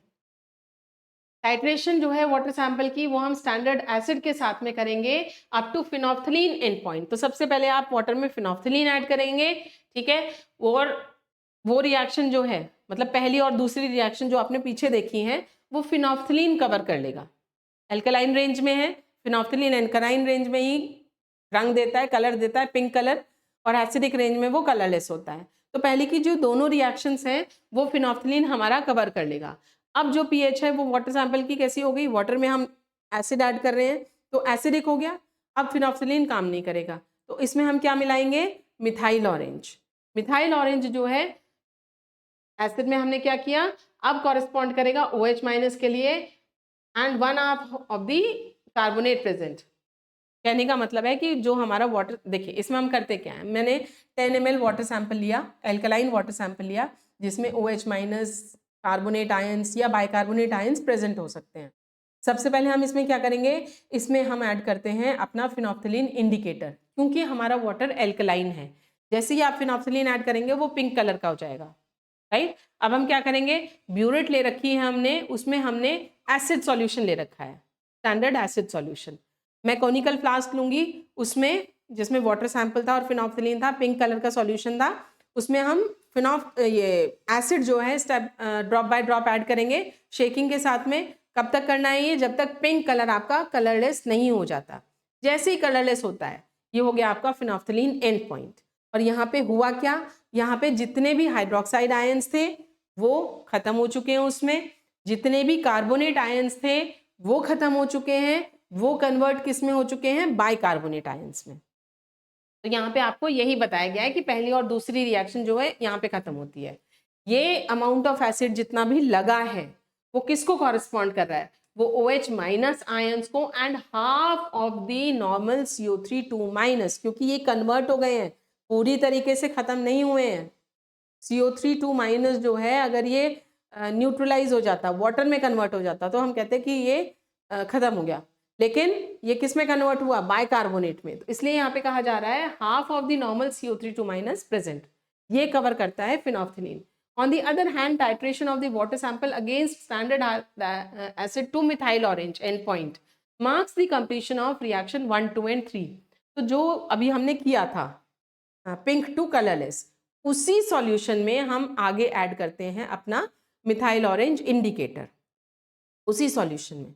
टाइट्रेशन जो है वाटर सैंपल की वो हम स्टैंडर्ड एसिड के साथ में करेंगे up to phenolphthalein end point. तो सबसे पहले आप वाटर में फिनोफ्थलीन ऐड करेंगे, ठीक है, और वो रिएक्शन जो है, मतलब पहली और दूसरी रिएक्शन जो आपने पीछे देखी है, वो फिनोफ्थलीन कवर कर लेगा। एल्कलाइन रेंज में है, फिनोफ्थलीन एल्कलाइन रेंज में ही रंग देता है, कलर देता है, पिंक कलर, और एसिडिक रेंज में वो कलरलेस होता है। तो पहले की जो दोनों रिएक्शंस हैं वो फिनोफ्थलीन हमारा कवर कर लेगा। अब जो pH है वो वाटर सैंपल की कैसी हो गई? वाटर में हम एसिड ऐड कर रहे हैं तो एसिडिक हो गया, अब फिनोफ्थलीन काम नहीं करेगा, तो इसमें हम क्या मिलाएंगे? Methyl orange. मिथाइल ऑरेंज जो है एसिड में हमने क्या किया, अब कॉरेस्पॉन्ड करेगा OH माइनस के लिए and 1/2 of the carbonate present. कहने का मतलब है कि जो हमारा वाटर, देखिए इसमें हम करते क्या है, मैंने 10 ml वाटर सैंपल लिया, एल्कलाइन वाटर सैंपल लिया, जिसमें OH माइनस, कार्बोनेट आयंस या बाइकार्बोनेट आयंस प्रेजेंट हो सकते हैं। सबसे पहले हम इसमें क्या करेंगे, इसमें हम ऐड करते हैं अपना फिनोप्थिलीन इंडिकेटर, क्योंकि हमारा वाटर एल्कलाइन है। जैसे ही आप फिनोप्थिलीन ऐड करेंगे वो पिंक कलर का हो जाएगा, राइट। अब हम क्या करेंगे, ब्यूरेट ले रखी है हमने, उसमें हमने एसिड सॉल्यूशन ले रखा है, स्टैंडर्ड एसिड सॉल्यूशन। मैं कॉनिकल फ्लास्क लूंगी, उसमें जिसमें वाटर सैंपल था और फिनोप्थिलीन था, पिंक कलर का सॉल्यूशन था, उसमें हम ये एसिड जो है step drop by drop add करेंगे शेकिंग के साथ में। कब तक करना है ये, जब तक पिंक कलर आपका कलरलेस नहीं हो जाता। जैसे ही कलरलेस होता है, ये हो गया आपका फिनोप्थिलीन एंड पॉइंट। और यहाँ पे हुआ क्या, यहाँ पे जितने भी हाइड्रोक्साइड आयंस थे वो खत्म हो चुके हैं, उसमें जितने भी कार्बोनेट आयंस थे वो खत्म हो चुके हैं, वो कन्वर्ट किस में हो चुके हैं, बाइकार्बोनेट आयंस में। तो यहाँ पे आपको यही बताया गया है कि पहली और दूसरी रिएक्शन जो है यहाँ पे खत्म होती है। ये अमाउंट ऑफ एसिड जितना भी लगा है वो किसको कॉरेस्पॉन्ड कर रहा है, वो OH माइनस आयंस को and half of the normal CO3 2-, क्योंकि ये कन्वर्ट हो गए हैं, पूरी तरीके से खत्म नहीं हुए हैं। CO3 2- जो है, अगर ये न्यूट्रलाइज हो जाता, वाटर में कन्वर्ट हो जाता, तो हम कहते हैं कि ये खत्म हो गया, लेकिन ये किस में कन्वर्ट हुआ, बाइकार्बोनेट में। तो इसलिए यहाँ पे कहा जा रहा है half of the normal CO3 2- present, ये कवर करता है phenolphthalein. On the other hand, titration of the water sample against standard acid to methyl orange endpoint marks the completion of reaction 1, 2 and 3। तो जो अभी हमने किया था पिंक टू कलरलेस, उसी सॉल्यूशन में हम आगे ऐड करते हैं अपना मिथाइल ऑरेंज इंडिकेटर, उसी सॉल्यूशन में,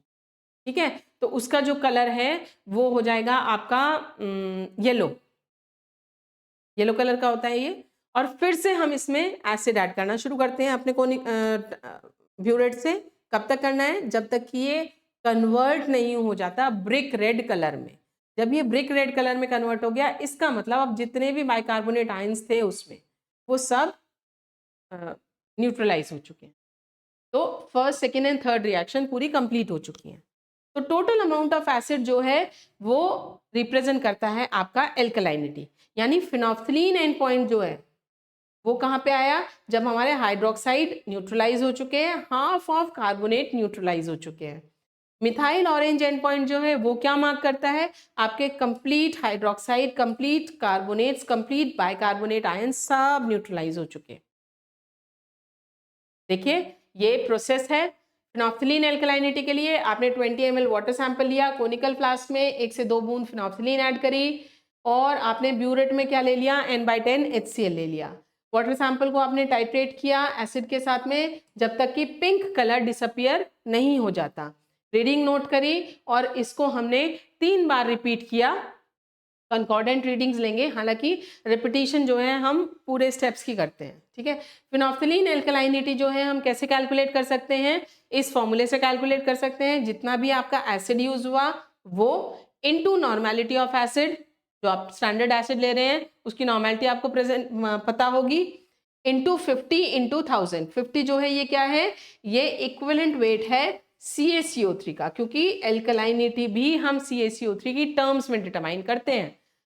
ठीक है। तो उसका जो कलर है वो हो जाएगा आपका येलो, येलो कलर का होता है ये। और फिर से हम इसमें एसिड ऐड करना शुरू करते हैं अपने ब्यूरेट से। कब तक करना है, जब तक कि ये कन्वर्ट नहीं हो जाता ब्रिक रेड कलर में। जब ये ब्रिक रेड कलर में कन्वर्ट हो गया, इसका मतलब अब जितने भी बाइकार्बोनेट आयंस थे उसमें वो सब न्यूट्रलाइज हो चुके हैं। तो first, second and third reaction पूरी कंप्लीट हो चुकी हैं। तो टोटल अमाउंट ऑफ एसिड जो है वो रिप्रेजेंट करता है आपका एल्कलाइनिटी, यानी फिनोप्थिलीन एंड पॉइंट जो है वो कहाँ पे आया, जब हमारे हाइड्रोक्साइड न्यूट्रलाइज हो चुके हैं, हाफ ऑफ कार्बोनेट न्यूट्रलाइज हो चुके हैं। मिथाइल ऑरेंज एंड पॉइंट जो है वो क्या मार्क करता है, आपके complete hydroxide, complete carbonates, complete bicarbonate ion सब न्यूट्रलाइज हो चुके हैं। देखिए ये प्रोसेस है। फिनोप्थिलीन एल्कलाइनिटी के लिए आपने 20 ml वाटर सैंपल लिया, कोनिकल फ्लास्क में 1 से 2 बूंद फिनोप्थिलीन ऐड करी, और आपने ब्यूरेट में क्या ले लिया, N/10 HCl ले लिया। वाटर सैंपल को आपने टाइट्रेट किया एसिड के साथ में जब तक कि पिंक कलर डिसअपियर नहीं हो जाता। रीडिंग नोट करी और इसको हमने 3 बार रिपीट किया। कंकॉर्डेंट रीडिंग्स लेंगे, हालांकि रिपीटिशन जो है हम पूरे स्टेप्स की करते हैं, ठीक है। फिनोप्थिलीन एल्कलाइनिटी जो है हम कैसे कैलकुलेट कर सकते हैं, इस फॉर्मूले से कैलकुलेट कर सकते हैं। जितना भी आपका एसिड यूज हुआ वो इनटू नॉर्मेलिटी ऑफ एसिड, जो आप स्टैंडर्ड एसिड ले रहे हैं उसकी नॉर्मेलिटी आपको प्रेजेंट पता होगी, इनटू 50 इंटू 1000। 50 जो है ये क्या है, ये इक्विवेलेंट वेट है CaCO3 का, क्योंकि एल्कलाइनिटी भी हम CaCO3 की टर्म्स में डिटरमाइन करते हैं।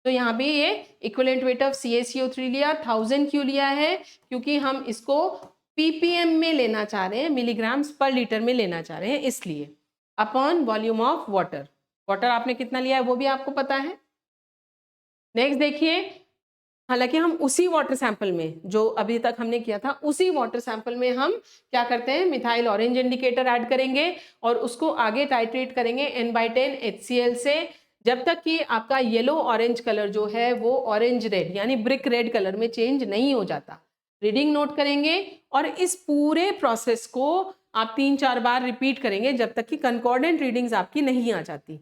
तो यहाँ भी ये इक्विवेलेंट वेट ऑफ CaCO3 लिया। 1000 क्यों लिया है, क्योंकि हम इसको ppm में लेना चाह रहे हैं, मिलीग्राम्स पर लीटर में लेना चाह रहे हैं, इसलिए upon volume of water. Water आपने कितना लिया है वो भी आपको पता है। नेक्स्ट देखिए, हालांकि हम उसी वाटर सैंपल में जो अभी तक हमने किया था, उसी वाटर सैंपल में हम क्या करते हैं, मिथाइल ऑरेंज इंडिकेटर ऐड करेंगे और उसको आगे टाइट्रेट करेंगे N/10 HCl से, जब तक कि आपका येलो ऑरेंज कलर जो है वो ऑरेंज रेड यानी ब्रिक रेड कलर में चेंज नहीं हो जाता। रीडिंग नोट करेंगे और इस पूरे प्रोसेस को आप 3-4 बार रिपीट करेंगे जब तक कि कंकॉर्डेंट रीडिंग्स आपकी नहीं आ जाती।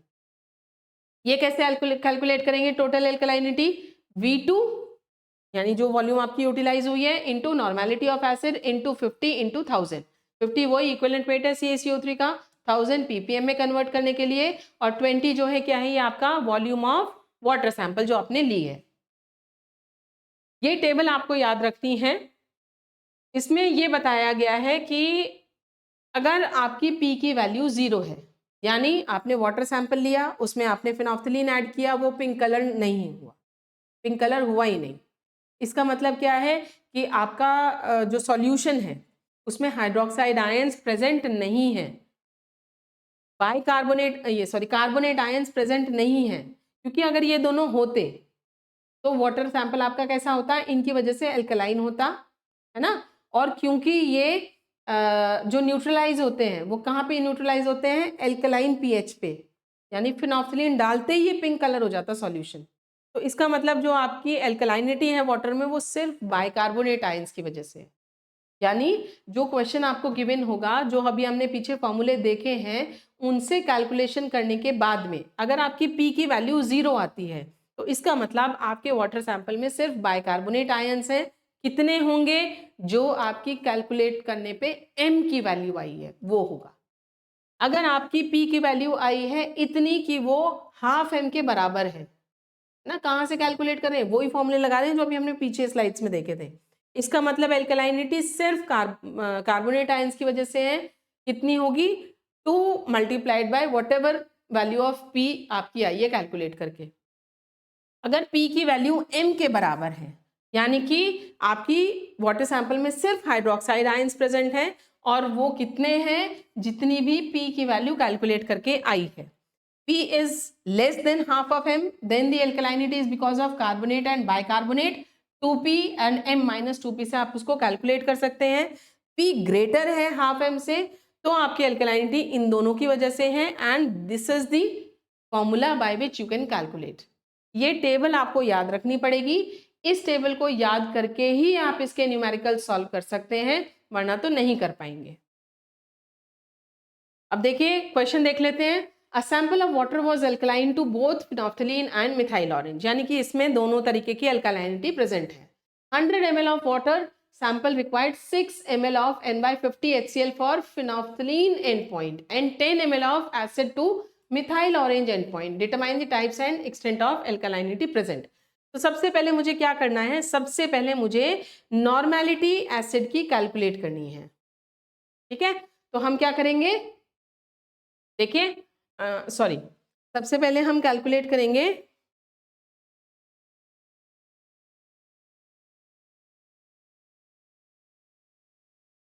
ये कैसे कैलकुलेट करेंगे, टोटल एल्कलाइनिटी V2 यानी जो वॉल्यूम आपकी यूटिलाइज हुई है into normality of acid into 50 into 1000। 50 वही इक्विवेलेंट वेट है CaCO3 का, 1000 ppm में कन्वर्ट करने के लिए, और 20 जो है क्या है, ये आपका वॉल्यूम ऑफ वाटर सैंपल जो आपने ली है। ये टेबल आपको याद रखनी है। इसमें ये बताया गया है कि अगर आपकी पी की वैल्यू 0 है, यानी आपने वाटर सैंपल लिया, उसमें आपने फिनोफ्थलीन ऐड किया, वो पिंक कलर नहीं हुआ, पिंक कलर हुआ ही नहीं, इसका मतलब क्या है कि आपका जो सॉल्यूशन है उसमें हाइड्रोक्साइड आयंस प्रेजेंट नहीं है, कार्बोनेट आयंस प्रेजेंट नहीं है, क्योंकि अगर ये दोनों होते तो वाटर सैंपल आपका कैसा होता है, इनकी वजह से अल्कलाइन होता है ना। और क्योंकि ये जो न्यूट्रलाइज होते हैं वो कहाँ पे न्यूट्रलाइज होते हैं, एल्कलाइन पीएच पे, यानी फिनोफ्थलीन डालते ही ये पिंक कलर हो जाता सॉल्यूशन। तो इसका मतलब जो आपकी एल्कलाइनिटी है वाटर में वो सिर्फ बाइकार्बोनेट आयंस की वजह से। यानी जो क्वेश्चन आपको गिवन होगा, जो अभी हमने पीछे फॉर्मूले देखे हैं, उनसे कैलकुलेशन करने के बाद में अगर आपकी पी की वैल्यू 0 आती है तो इसका मतलब आपके वाटर सैंपल में सिर्फ बाइकार्बोनेट आयंस हैं। कितने होंगे, जो आपकी कैलकुलेट करने पे m की वैल्यू आई है वो होगा। अगर आपकी p की वैल्यू आई है इतनी कि वो हाफ m के बराबर है ना, कहाँ से कैलकुलेट कर रहे हैं, वही फॉर्मूले लगा रहे हैं जो अभी हमने पीछे स्लाइड्स में देखे थे। इसका मतलब एल्कलाइनिटी सिर्फ कार्बोनेट आयंस की वजह से है। कितनी होगी, 2 multiplied by what ever value of p आपकी आई है कैलकुलेट करके। अगर p की वैल्यू m के बराबर है, यानी कि आपकी वाटर सैंपल में सिर्फ हाइड्रोक्साइड आयंस प्रेजेंट है, और वो कितने हैं, जितनी भी p की वैल्यू कैलकुलेट करके आई है। P is less than half of m, then the alkalinity is because of carbonate and bicarbonate, 2p and m minus 2p से आप उसको कैलकुलेट कर सकते हैं। P ग्रेटर है हाफ m से, तो आपकी अल्कलाइनिटी इन दोनों की वजह से है, and this is the formula by which you can calculate. ये टेबल आपको याद रखनी पड़ेगी, इस टेबल को याद करके ही आप इसके न्यूमेरिकल सॉल्व कर सकते हैं, वरना तो नहीं कर पाएंगे। अब देखिए क्वेश्चन देख लेते हैं। A sample of water was alkaline to both phenolphthalein and methyl orange, यानी कि इसमें दोनों तरीके की अल्कलाइनिटी प्रेजेंट है। 100 ml of water sample required 6 ml of N/50 HCl for phenolphthalein endpoint and 10 ml of acid to methyl orange endpoint. Determine the types and extent of alkalinity present. तो सबसे पहले मुझे क्या करना है, सबसे पहले मुझे नॉर्मेलिटी एसिड की कैलकुलेट करनी है। ठीक है, तो हम क्या करेंगे, देखिए सॉरी, सबसे पहले हम कैलकुलेट करेंगे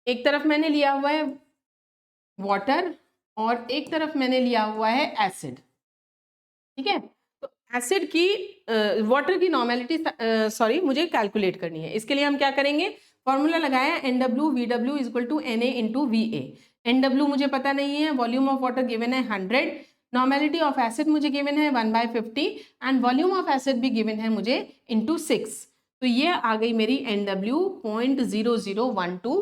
एक तरफ मैंने लिया हुआ है वाटर और एक तरफ मैंने लिया हुआ है एसिड। ठीक है, तो एसिड की वाटर की नॉर्मेलिटी सॉरी मुझे कैलकुलेट करनी है। इसके लिए हम क्या करेंगे, फॉर्मूला लगाया NW VW is equal to NA into VA। NW मुझे पता नहीं है, वॉल्यूम ऑफ वाटर गिवन है 100, नॉर्मेलिटी ऑफ एसिड मुझे गिवन है 1/50 एंड वॉल्यूम ऑफ एसिड भी गिवन है मुझे इंटू 6। तो ये आ गई मेरी NW 0.0012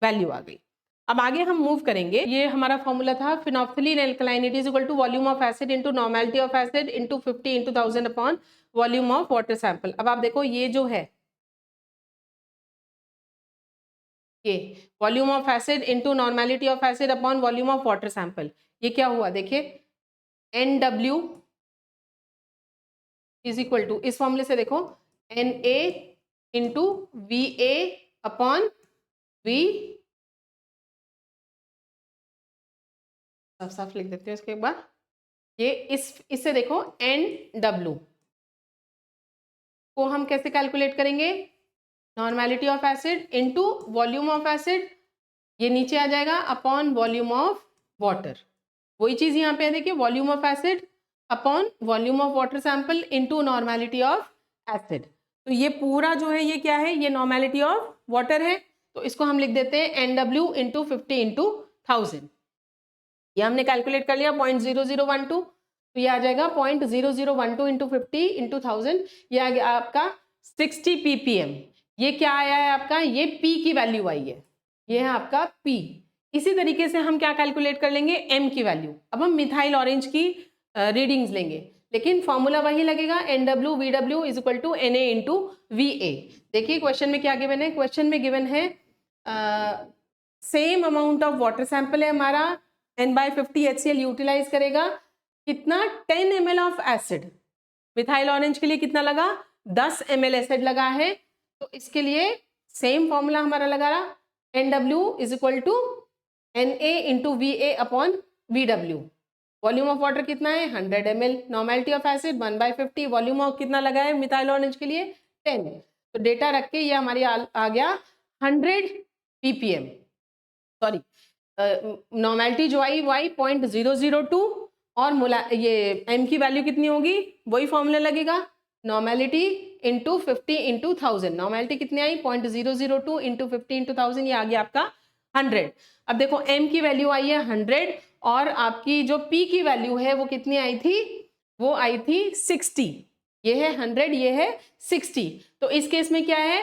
वैल्यू आ गई। अब आगे हम मूव करेंगे, ये हमारा फॉर्मूला था phenolphthalein alkalinity is equal to volume of acid into normality of acid into 50 into 1000 upon volume of water sample. अब आप देखो ये जो है, ये volume of acid into normality of acid upon volume of water sample, ये क्या हुआ देखिए, NW इज इक्वल टू, इस फॉर्मूले से देखो NA into VA upon V, साफ साफ लिख देते हैं इसके बाद, ये इससे देखो NW को हम कैसे कैलकुलेट करेंगे, normality of acid into volume of acid, ये नीचे आ जाएगा अपॉन वॉल्यूम ऑफ वाटर। वही चीज यहाँ पे है, देखिए volume of acid upon volume of water sample into normality of acid. तो ये पूरा जो है ये क्या है, ये नॉर्मेलिटी ऑफ वाटर है, तो इसको हम लिख देते हैं NW इंटू 50 इंटू 1000। ये हमने कैलकुलेट कर लिया 0.0012, तो ये आ जाएगा 0.0012 इंटू 50 इंटू 1000, ये आ गया आपका 60 ppm। ये क्या आया है आपका, ये P की वैल्यू आई है, ये है आपका P। इसी तरीके से हम क्या कैलकुलेट कर लेंगे, M की वैल्यू। अब हम मिथाइल ऑरेंज की रीडिंग्स लेंगे, लेकिन फॉर्मूला वही लगेगा NW VW is equal to NA into VA। देखिए क्वेश्चन में क्या गिवन है, क्वेश्चन में गिवन है same amount of water sample है हमारा, N/50 HCl यूटिलाइज करेगा, कितना 10 ml of acid, methyl orange के लिए कितना लगा 10 ml एसिड लगा है, तो इसके लिए सेम फॉर्मूला हमारा लगा रहा, NW is equal to NA into VA upon VW। Volume of water कितना है 100 ml, normality of acid 1/50, volume of कितना लगा है मिथाइल ऑरेंज के लिए 10। तो डेटा रख के ये हमारी आ गया 100 ppm, सॉरी नॉर्मेलिटी जो आई वो आई 0.002 और ये m की वैल्यू कितनी होगी, वही फॉर्मूला लगेगा, नॉर्मेलिटी इंटू 50 इंटू 1000। नॉर्मेलिटी कितनी आई 0.002 इंटू 50 इंटू 1000, ये आ गया आपका 100। अब देखो m की वैल्यू आई है 100 और आपकी जो p की वैल्यू है वो कितनी आई थी, वो आई थी 60। ये है 100, ये है 60। तो इस केस में क्या है,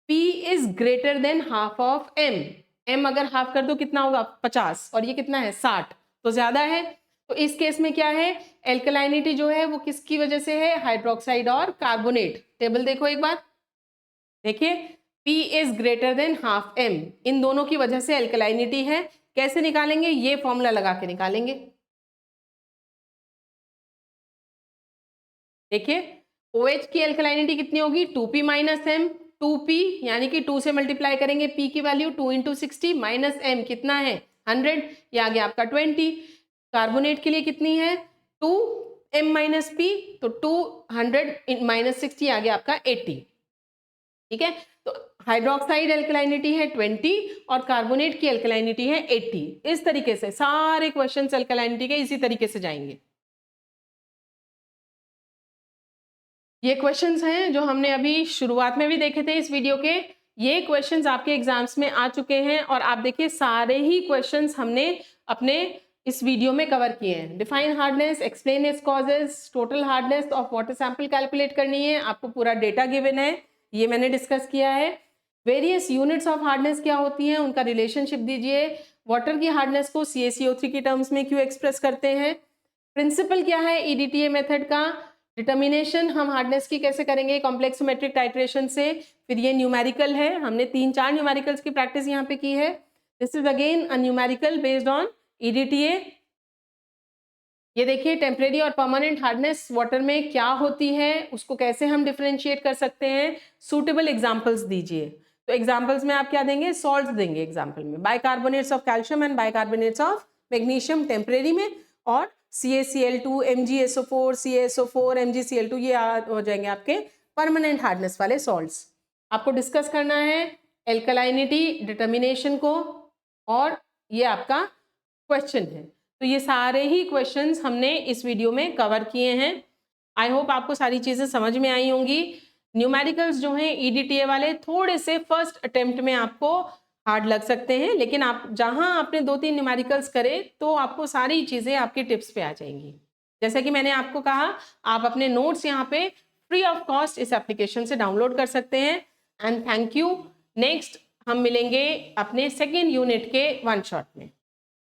p is greater than half of m। m अगर हाफ कर दो कितना होगा 50 और ये कितना है 60, तो ज्यादा है। तो इस केस में क्या है, एल्कलाइनिटी जो है वो किसकी वजह से है, हाइड्रोक्साइड और कार्बोनेट। टेबल देखो एक बार, देखिए P is greater than half m, इन दोनों की वजह से एल्कलाइनिटी है। कैसे निकालेंगे, ये फॉर्मूला लगा के निकालेंगे। देखिए OH की एल्कलाइनिटी कितनी होगी 2P माइनस m, 2P यानी कि 2 से मल्टीप्लाई करेंगे P की वैल्यू 2 इंटू 60 माइनस m कितना है 100, ये आ गया आपका 20। कार्बोनेट के लिए कितनी है 2m माइनस p, तो 200 माइनस 60 आ गया आपका 80। ठीक है, तो हाइड्रोक्साइड एल्कलाइनिटी है 20 और कार्बोनेट की एल्कलाइनिटी है 80। इस तरीके से सारे क्वेश्चंस एल्कलाइनिटी के इसी तरीके से जाएंगे। ये क्वेश्चंस हैं जो हमने अभी शुरुआत में भी देखे थे इस वीडियो के। ये क्वेश्चंस आपके एग्जाम्स में आ चुके हैं और आप देखिए सारे ही क्वेश्चंस हमने अपने इस वीडियो में कवर किए हैं। Define hardness, explain it's causes, total hardness of water sample calculate करनी है, आपको पूरा डेटा गिवन है, ये मैंने डिस्कस किया है। वेरियस यूनिट्स ऑफ हार्डनेस क्या होती हैं, उनका रिलेशनशिप दीजिए। वाटर की हार्डनेस को CaCO3 की टर्म्स में क्यों एक्सप्रेस करते हैं, प्रिंसिपल क्या है EDTA मेथड का, डिटर्मिनेशन हम हार्डनेस की कैसे करेंगे कॉम्प्लेक्सोमेट्रिक टाइट्रेशन से, फिर ये न्यूमेरिकल है, हमने 3-4 न्यूमेरिकल्स की प्रैक्टिस यहाँ पे की है। This is again a numerical based on EDTA। ये देखिए टेम्परेरी और परमानेंट हार्डनेस वाटर में क्या होती है, उसको कैसे हम डिफरेंशिएट कर सकते हैं, सूटेबल एग्जांपल्स दीजिए। तो एग्जांपल्स में आप क्या देंगे, सॉल्ट्स देंगे एग्जांपल में, bicarbonates of calcium and bicarbonates of magnesium temporary में, और CaCl2, MgSO4, CaSO4, MgCl2 ये हो जाएंगे आपके परमानेंट हार्डनेस वाले सॉल्ट्स। आपको डिस्कस करना है एल्कलाइनिटी डिटर्मिनेशन को, और ये आपका क्वेश्चन है। तो ये सारे ही क्वेश्चंस हमने इस वीडियो में कवर किए हैं। आई होप आपको सारी चीज़ें समझ में आई होंगी। न्यूमेरिकल्स जो हैं EDTA वाले थोड़े से फर्स्ट अटेम्प्ट में आपको हार्ड लग सकते हैं, लेकिन आप जहां आपने 2-3 न्यूमेरिकल्स करे तो आपको सारी चीज़ें आपकी टिप्स पे आ जाएंगी। जैसा कि मैंने आपको कहा, आप अपने नोट्स यहाँ पे फ्री ऑफ कॉस्ट इस एप्लीकेशन से डाउनलोड कर सकते हैं। And thank you. नेक्स्ट हम मिलेंगे अपने सेकेंड यूनिट के 1 शॉट में।